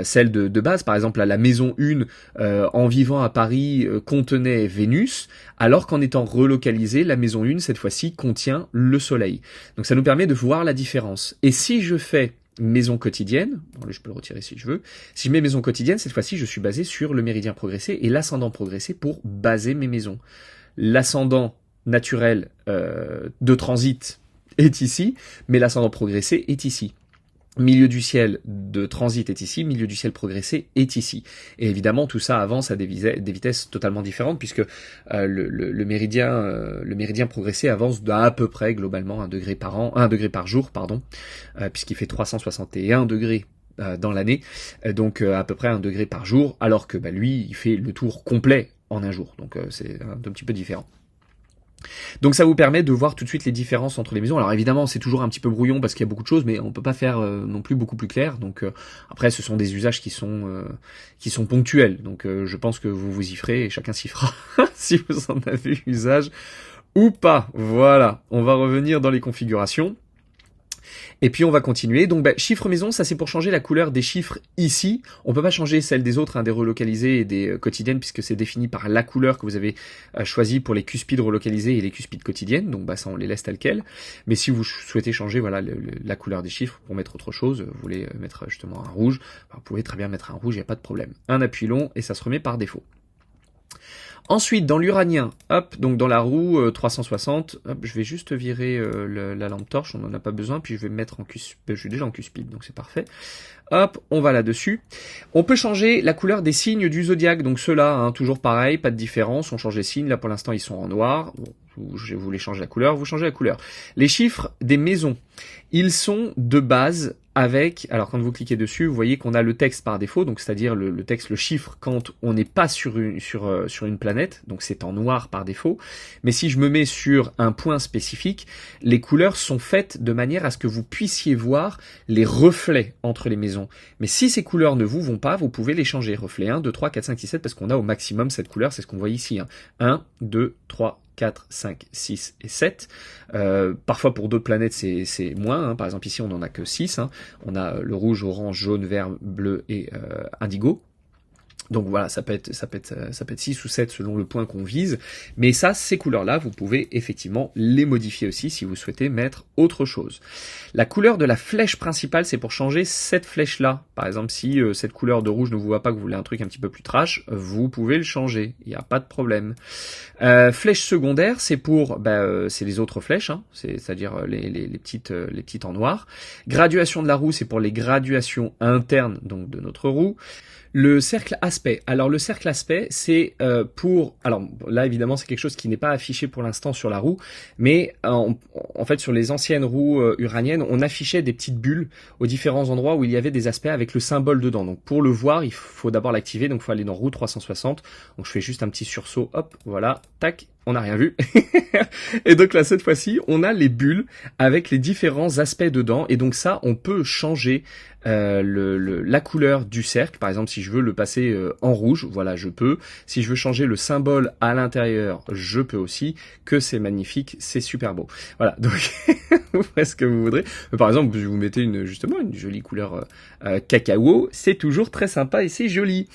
celles de base. Par exemple, là, la maison 1 en vivant à Paris contenait Vénus, alors qu'en étant relocalisée, la maison 1 cette fois-ci contient le Soleil. Donc ça nous permet de voir la différence. Et si je fais maison quotidienne, bon, là, je peux le retirer si je veux, si je mets maison quotidienne, cette fois-ci je suis basé sur le méridien progressé et l'ascendant progressé pour baser mes maisons. L'ascendant naturel de transit est ici, mais l'ascendant progressé est ici. Milieu du ciel de transit est ici, milieu du ciel progressé est ici. Et évidemment, tout ça avance à des vitesses totalement différentes, puisque le méridien progressé avance d'à peu près globalement 1 degré par jour, puisqu'il fait 361 degrés dans l'année, donc à peu près 1 degré par jour, alors que lui, il fait le tour complet en un jour. Donc c'est un petit peu différent. Donc ça vous permet de voir tout de suite les différences entre les maisons. Alors évidemment c'est toujours un petit peu brouillon parce qu'il y a beaucoup de choses, mais on peut pas faire non plus beaucoup plus clair. Donc après ce sont des usages qui sont ponctuels. Donc je pense que vous vous y ferez et chacun s'y fera si vous en avez usage ou pas. Voilà, on va revenir dans les configurations. Et puis on va continuer. Donc chiffre maison, ça c'est pour changer la couleur des chiffres ici. On peut pas changer celle des autres, des relocalisés et des quotidiennes, puisque c'est défini par la couleur que vous avez choisie pour les cuspides relocalisées et les cuspides quotidiennes. Donc ça on les laisse telles quelles. Mais si vous souhaitez changer la couleur des chiffres pour mettre autre chose, vous voulez mettre justement un rouge, vous pouvez très bien mettre un rouge, il n'y a pas de problème. Un appui long et ça se remet par défaut. Ensuite, dans l'uranien, hop, donc dans la roue 360, hop, je vais juste virer la lampe torche, on n'en a pas besoin, puis je vais me mettre en cuspide, je suis déjà en cuspide, donc c'est parfait. Hop, on va là-dessus. On peut changer la couleur des signes du zodiaque, donc ceux-là, toujours pareil, pas de différence, on change les signes, là pour l'instant ils sont en noir, bon, je voulais changer la couleur, vous changez la couleur. Les chiffres des maisons, ils sont de base avec, alors quand vous cliquez dessus, vous voyez qu'on a le texte par défaut, donc c'est-à-dire le texte, le chiffre quand on n'est pas sur une planète, donc c'est en noir par défaut. Mais si je me mets sur un point spécifique, les couleurs sont faites de manière à ce que vous puissiez voir les reflets entre les maisons. Mais si ces couleurs ne vous vont pas, vous pouvez les changer. Reflet 1, 2, 3, 4, 5, 6, 7, parce qu'on a au maximum cette couleur, c'est ce qu'on voit ici. 1, 2, 3, 4, 5, 6 et 7. Parfois pour d'autres planètes c'est moins, par exemple ici on n'en a que 6. On a le rouge, orange, jaune, vert, bleu et indigo. Donc voilà, ça peut être 6 ou 7 selon le point qu'on vise. Mais ça, ces couleurs-là, vous pouvez effectivement les modifier aussi si vous souhaitez mettre autre chose. La couleur de la flèche principale, c'est pour changer cette flèche-là. Par exemple, si cette couleur de rouge ne vous va pas, que vous voulez un truc un petit peu plus trash, vous pouvez le changer. Il n'y a pas de problème. Flèche secondaire, c'est pour, c'est les autres flèches, c'est-à-dire les petites en noir. Graduation de la roue, c'est pour les graduations internes donc de notre roue. Le cercle aspect. Alors le cercle aspect, c'est alors là évidemment c'est quelque chose qui n'est pas affiché pour l'instant sur la roue, mais en fait sur les anciennes roues uraniennes, on affichait des petites bulles aux différents endroits où il y avait des aspects avec le symbole dedans. Donc pour le voir, il faut d'abord l'activer, donc il faut aller dans roue 360. Donc je fais juste un petit sursaut, hop, voilà, tac. On n'a rien vu. Et donc là, cette fois-ci, on a les bulles avec les différents aspects dedans. Et donc ça, on peut changer la couleur du cercle. Par exemple, si je veux le passer en rouge, voilà, je peux. Si je veux changer le symbole à l'intérieur, je peux aussi. Que c'est magnifique, c'est super beau. Voilà, donc vous ferez ce que vous voudrez. Par exemple, vous mettez une jolie couleur cacao. C'est toujours très sympa et c'est joli.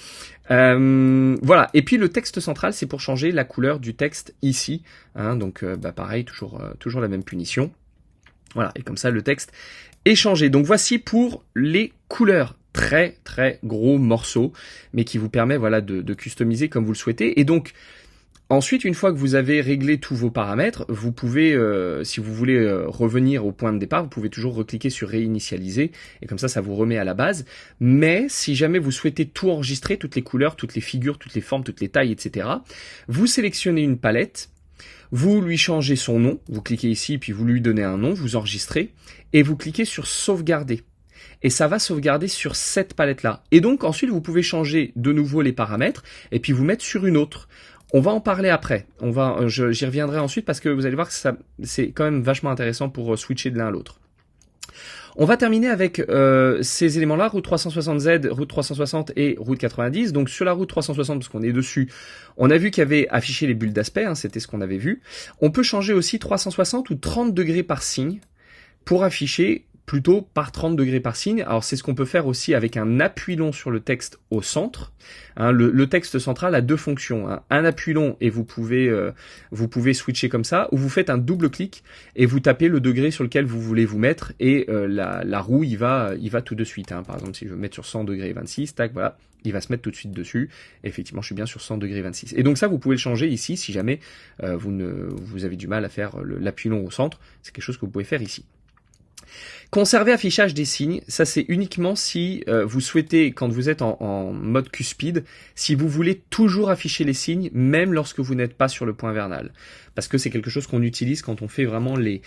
Voilà, et puis le texte central, c'est pour changer la couleur du texte ici, donc pareil, toujours la même punition. Voilà, et comme ça le texte est changé. Donc voici pour les couleurs. Très très gros morceaux, mais qui vous permet de customiser comme vous le souhaitez. Et donc ensuite, une fois que vous avez réglé tous vos paramètres, vous pouvez, si vous voulez revenir au point de départ, vous pouvez toujours recliquer sur réinitialiser, et comme ça vous remet à la base. Mais si jamais vous souhaitez tout enregistrer, toutes les couleurs, toutes les figures, toutes les formes, toutes les tailles, etc., vous sélectionnez une palette, vous lui changez son nom, vous cliquez ici, puis vous lui donnez un nom, vous enregistrez, et vous cliquez sur sauvegarder. Et ça va sauvegarder sur cette palette-là. Et donc ensuite, vous pouvez changer de nouveau les paramètres, et puis vous mettre sur une autre. On va en parler après. J'y reviendrai ensuite parce que vous allez voir que c'est quand même vachement intéressant pour switcher de l'un à l'autre. On va terminer avec ces éléments-là, route 360Z, route 360 et route 90. Donc sur la route 360, parce qu'on est dessus, on a vu qu'il y avait affiché les bulles d'aspect, hein, c'était ce qu'on avait vu. On peut changer aussi 360 ou 30 degrés par signe pour afficher plutôt par 30 degrés par signe. Alors c'est ce qu'on peut faire aussi avec un appui long sur le texte au centre. Hein, le texte central a deux fonctions. Hein. Un appui long et vous pouvez switcher comme ça, ou vous faites un double clic et vous tapez le degré sur lequel vous voulez vous mettre et la roue il va tout de suite. Hein. Par exemple si je veux mettre sur 100 degrés 26, tac voilà, il va se mettre tout de suite dessus. Et effectivement je suis bien sur 100 degrés 26. Et donc ça vous pouvez le changer ici si jamais vous avez du mal à faire l'appui long au centre. C'est quelque chose que vous pouvez faire ici. Conserver affichage des signes, ça c'est uniquement si vous souhaitez, quand vous êtes en mode cuspide, si vous voulez toujours afficher les signes, même lorsque vous n'êtes pas sur le point vernal. Parce que c'est quelque chose qu'on utilise quand on fait vraiment les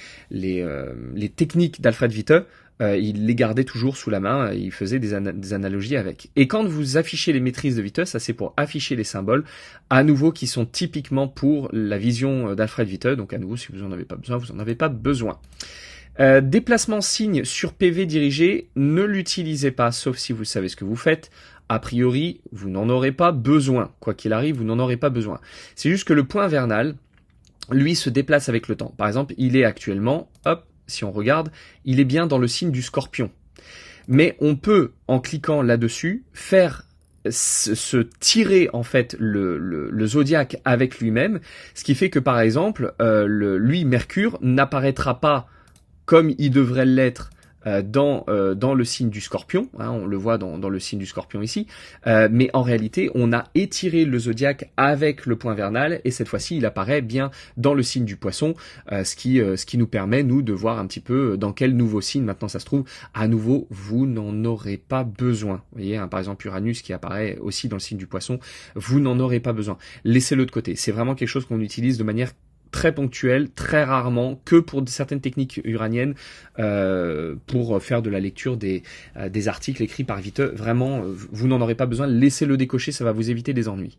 techniques d'Alfred Witte. Il les gardait toujours sous la main, il faisait des analogies avec. Et quand vous affichez les maîtrises de Witte, ça c'est pour afficher les symboles, à nouveau qui sont typiquement pour la vision d'Alfred Witte. Donc à nouveau, si vous en avez pas besoin, vous en avez pas besoin. Déplacement signe sur PV dirigé, ne l'utilisez pas, sauf si vous savez ce que vous faites. A priori, vous n'en aurez pas besoin. Quoi qu'il arrive, vous n'en aurez pas besoin. C'est juste que le point vernal, lui, se déplace avec le temps. Par exemple, il est actuellement, hop, si on regarde, il est bien dans le signe du Scorpion. Mais on peut, en cliquant là-dessus, faire se tirer en fait le zodiaque avec lui-même, ce qui fait que par exemple, lui, Mercure, n'apparaîtra pas comme il devrait l'être dans le signe du Scorpion, hein, on le voit dans le signe du Scorpion ici, mais en réalité on a étiré le zodiaque avec le point vernal et cette fois-ci il apparaît bien dans le signe du Poisson, ce qui nous permet nous de voir un petit peu dans quel nouveau signe maintenant ça se trouve. À nouveau vous n'en aurez pas besoin, vous voyez hein, par exemple Uranus qui apparaît aussi dans le signe du Poisson, vous n'en aurez pas besoin, laissez-le de côté, c'est vraiment quelque chose qu'on utilise de manière très ponctuel, très rarement, que pour certaines techniques uraniennes, pour faire de la lecture des articles écrits par Witte. Vraiment, vous n'en aurez pas besoin, laissez-le décocher, ça va vous éviter des ennuis.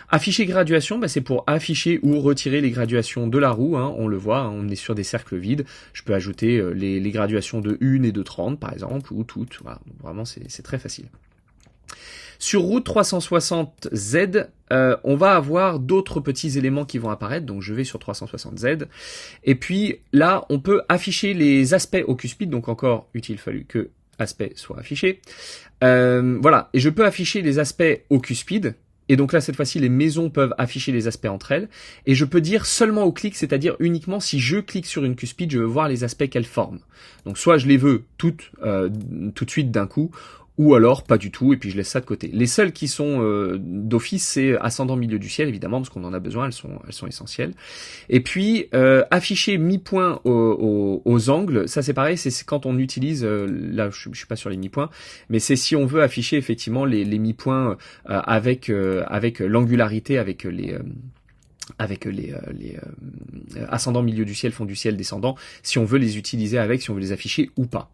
Afficher graduation, c'est pour afficher ou retirer les graduations de la roue, hein, on le voit, hein, on est sur des cercles vides, je peux ajouter les graduations de 1 et de 30 par exemple, ou toutes, voilà. Vraiment c'est très facile. Sur route 360Z, on va avoir d'autres petits éléments qui vont apparaître, donc je vais sur 360Z, et puis là on peut afficher les aspects au cuspide, donc encore il fallu que aspect soit affiché. Voilà, et je peux afficher les aspects au cuspide, et donc là cette fois-ci les maisons peuvent afficher les aspects entre elles, et je peux dire seulement au clic, c'est-à-dire uniquement si je clique sur une cuspide, je veux voir les aspects qu'elle forme. Donc soit je les veux toutes tout de suite d'un coup, ou alors pas du tout, et puis je laisse ça de côté. Les seules qui sont d'office, c'est ascendant milieu du ciel, évidemment, parce qu'on en a besoin, elles sont essentielles. Et puis, afficher mi-point aux angles, ça c'est pareil, c'est quand on utilise, là je suis pas sur les mi-points, mais c'est si on veut afficher effectivement les mi-points avec l'angularité, avec les ascendants milieu du ciel, fond du ciel, descendant, si on veut les utiliser avec, si on veut les afficher ou pas.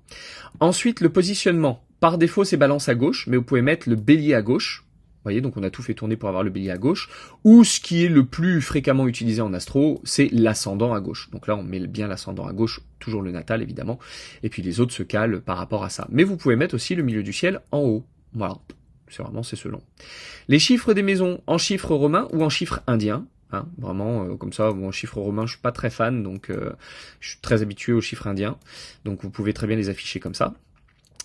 Ensuite, le positionnement. Par défaut, c'est balance à gauche, mais vous pouvez mettre le bélier à gauche. Vous voyez, donc on a tout fait tourner pour avoir le bélier à gauche. Ou ce qui est le plus fréquemment utilisé en astro, c'est l'ascendant à gauche. Donc là, on met bien l'ascendant à gauche, toujours le natal évidemment. Et puis les autres se calent par rapport à ça. Mais vous pouvez mettre aussi le milieu du ciel en haut. Voilà, c'est selon. Les chiffres des maisons en chiffres romains ou en chiffres indiens. Hein, vraiment, comme ça, bon, en chiffres romains, je suis pas très fan, donc je suis très habitué aux chiffres indiens. Donc vous pouvez très bien les afficher comme ça.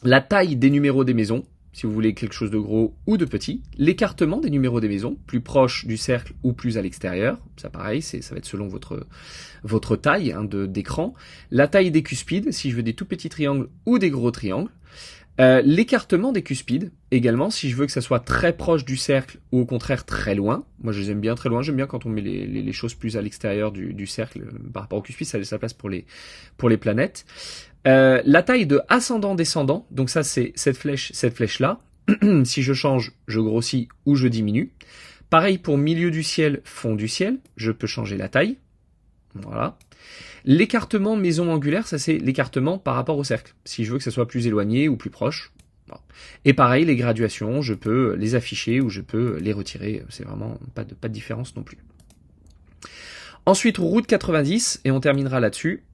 La taille des numéros des maisons, si vous voulez quelque chose de gros ou de petit. L'écartement des numéros des maisons, plus proche du cercle ou plus à l'extérieur. Ça pareil, ça va être selon votre taille hein, d'écran. La taille des cuspides, si je veux des tout petits triangles ou des gros triangles. L'écartement des cuspides, également, si je veux que ça soit très proche du cercle ou au contraire très loin. Moi, je les aime bien très loin. J'aime bien quand on met les choses plus à l'extérieur du cercle par rapport au cuspide. Ça laisse la place pour les planètes. La taille de ascendant-descendant, donc ça c'est cette flèche-là. Si je change, je grossis ou je diminue. Pareil pour milieu du ciel, fond du ciel, je peux changer la taille. Voilà. L'écartement maison angulaire, ça c'est l'écartement par rapport au cercle. Si je veux que ça soit plus éloigné ou plus proche. Voilà. Et pareil, les graduations, je peux les afficher ou je peux les retirer. C'est vraiment pas de différence non plus. Ensuite, route 90, et on terminera là-dessus.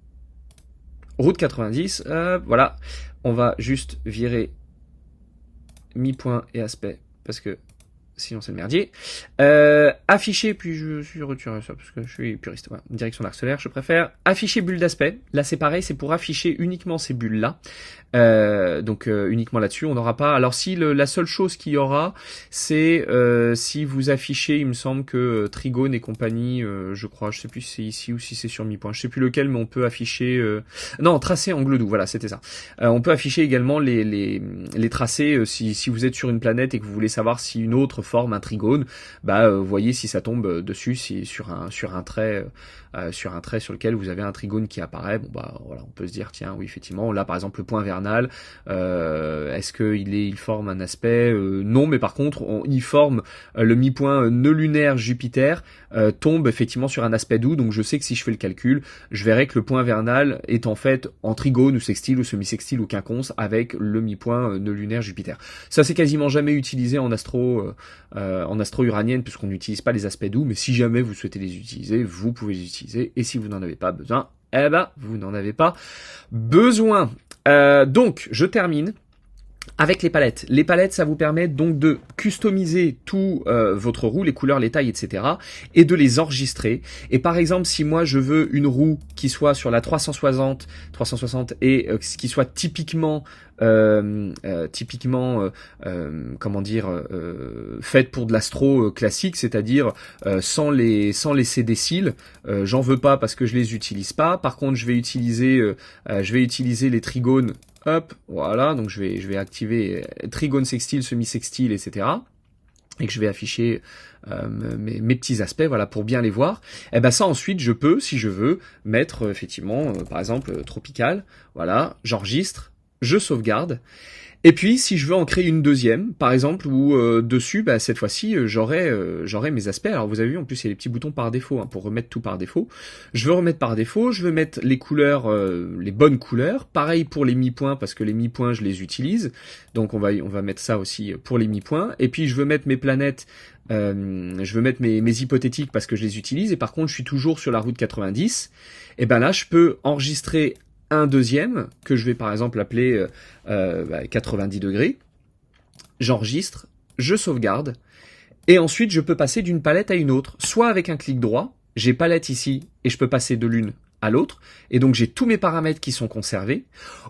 route 90, voilà, on va juste virer mi-point et aspect, parce que sinon c'est le merdier. Afficher, puis je suis retiré ça parce que je suis puriste. Voilà. Direction d'arc solaire, je préfère. Afficher bulle d'aspect. Là c'est pareil, c'est pour afficher uniquement ces bulles là. Donc uniquement là-dessus, on n'aura pas. Alors si la seule chose qu'il y aura, c'est si vous affichez, il me semble que Trigone et compagnie, je crois, je sais plus si c'est ici ou si c'est sur mi-point, je sais plus lequel, mais on peut afficher. Non, tracé angle doux, voilà, c'était ça. On peut afficher également les tracés si vous êtes sur une planète et que vous voulez savoir si une autre forme un trigone, voyez si ça tombe dessus, si sur un trait sur lequel vous avez un trigone qui apparaît. Bon voilà, on peut se dire tiens oui effectivement là par exemple le point vernal, est-ce que il forme un aspect non, mais par contre il forme le mi-point nœud lunaire Jupiter tombe effectivement sur un aspect doux, donc je sais que si je fais le calcul, je verrai que le point vernal est en fait en trigone ou sextile ou semi-sextile ou quinconce avec le mi-point nœud lunaire Jupiter. Ça c'est quasiment jamais utilisé en astro uranienne puisqu'on n'utilise pas les aspects doux, mais si jamais vous souhaitez les utiliser, vous pouvez les utiliser, et si vous n'en avez pas besoin, vous n'en avez pas besoin. Donc je termine avec les palettes. Les palettes, ça vous permet donc de customiser tout votre roue, les couleurs, les tailles, etc. et de les enregistrer. Et par exemple, si moi je veux une roue qui soit sur la 360 et qui soit typiquement faite pour de l'astro classique, c'est-à-dire sans laisser des cils, j'en veux pas parce que je les utilise pas. Par contre, je vais utiliser les trigones. Hop, voilà, donc je vais activer trigone sextile, semi-sextile, etc. et que je vais afficher mes petits aspects, voilà, pour bien les voir. Et ben ça ensuite je peux, si je veux, mettre effectivement, par exemple tropical, voilà, j'enregistre, je sauvegarde. Et puis, si je veux en créer une deuxième, par exemple, où dessus, cette fois-ci, j'aurai mes aspects. Alors, vous avez vu, en plus, il y a les petits boutons par défaut pour remettre tout par défaut. Je veux remettre par défaut, je veux mettre les couleurs, les bonnes couleurs. Pareil pour les mi-points, parce que les mi-points, je les utilise. Donc, on va mettre ça aussi pour les mi-points. Et puis, je veux mettre mes planètes, je veux mettre mes hypothétiques parce que je les utilise. Et par contre, je suis toujours sur la route 90. Et ben là, je peux enregistrer un deuxième, que je vais par exemple appeler 90 degrés, j'enregistre, je sauvegarde, et ensuite je peux passer d'une palette à une autre, soit avec un clic droit, j'ai palette ici, et je peux passer de l'une à l'autre, et donc j'ai tous mes paramètres qui sont conservés,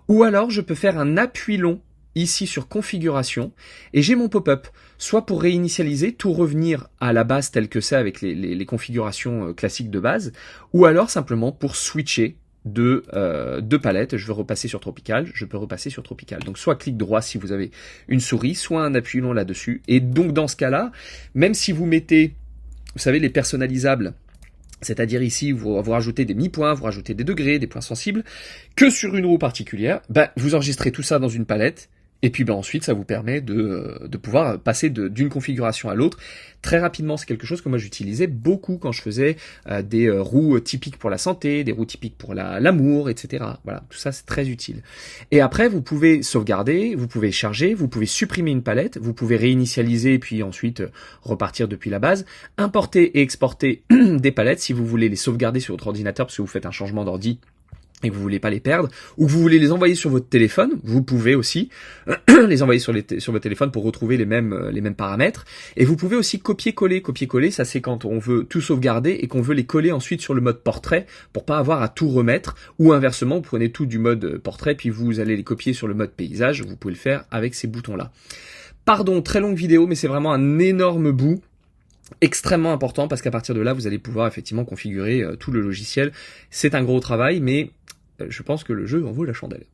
ou alors je peux faire un appui long, ici sur configuration, et j'ai mon pop-up, soit pour réinitialiser, tout revenir à la base telle que c'est avec les configurations classiques de base, ou alors simplement pour switcher de palette, je veux repasser sur Tropical, je peux repasser sur Tropical. Donc soit clic droit si vous avez une souris, soit un appui long là-dessus. Et donc dans ce cas-là, même si vous mettez, vous savez, les personnalisables, c'est-à-dire ici, vous rajoutez des mi-points, vous rajoutez des degrés, des points sensibles, que sur une roue particulière, vous enregistrez tout ça dans une palette, et puis ensuite, ça vous permet de pouvoir passer d'une configuration à l'autre. Très rapidement, c'est quelque chose que moi j'utilisais beaucoup quand je faisais des roues typiques pour la santé, des roues typiques pour l'amour, etc. Voilà, tout ça c'est très utile. Et après, vous pouvez sauvegarder, vous pouvez charger, vous pouvez supprimer une palette, vous pouvez réinitialiser et puis ensuite repartir depuis la base, importer et exporter des palettes si vous voulez les sauvegarder sur votre ordinateur parce que vous faites un changement d'ordi et que vous voulez pas les perdre, ou que vous voulez les envoyer sur votre téléphone, vous pouvez aussi les envoyer sur votre téléphone pour retrouver les mêmes paramètres. Et vous pouvez aussi copier-coller. Copier-coller, ça c'est quand on veut tout sauvegarder et qu'on veut les coller ensuite sur le mode portrait pour pas avoir à tout remettre, ou inversement, vous prenez tout du mode portrait puis vous allez les copier sur le mode paysage, vous pouvez le faire avec ces boutons-là. Pardon, très longue vidéo, mais c'est vraiment un énorme bout extrêmement important parce qu'à partir de là, vous allez pouvoir effectivement configurer tout le logiciel. C'est un gros travail, mais je pense que le jeu en vaut la chandelle.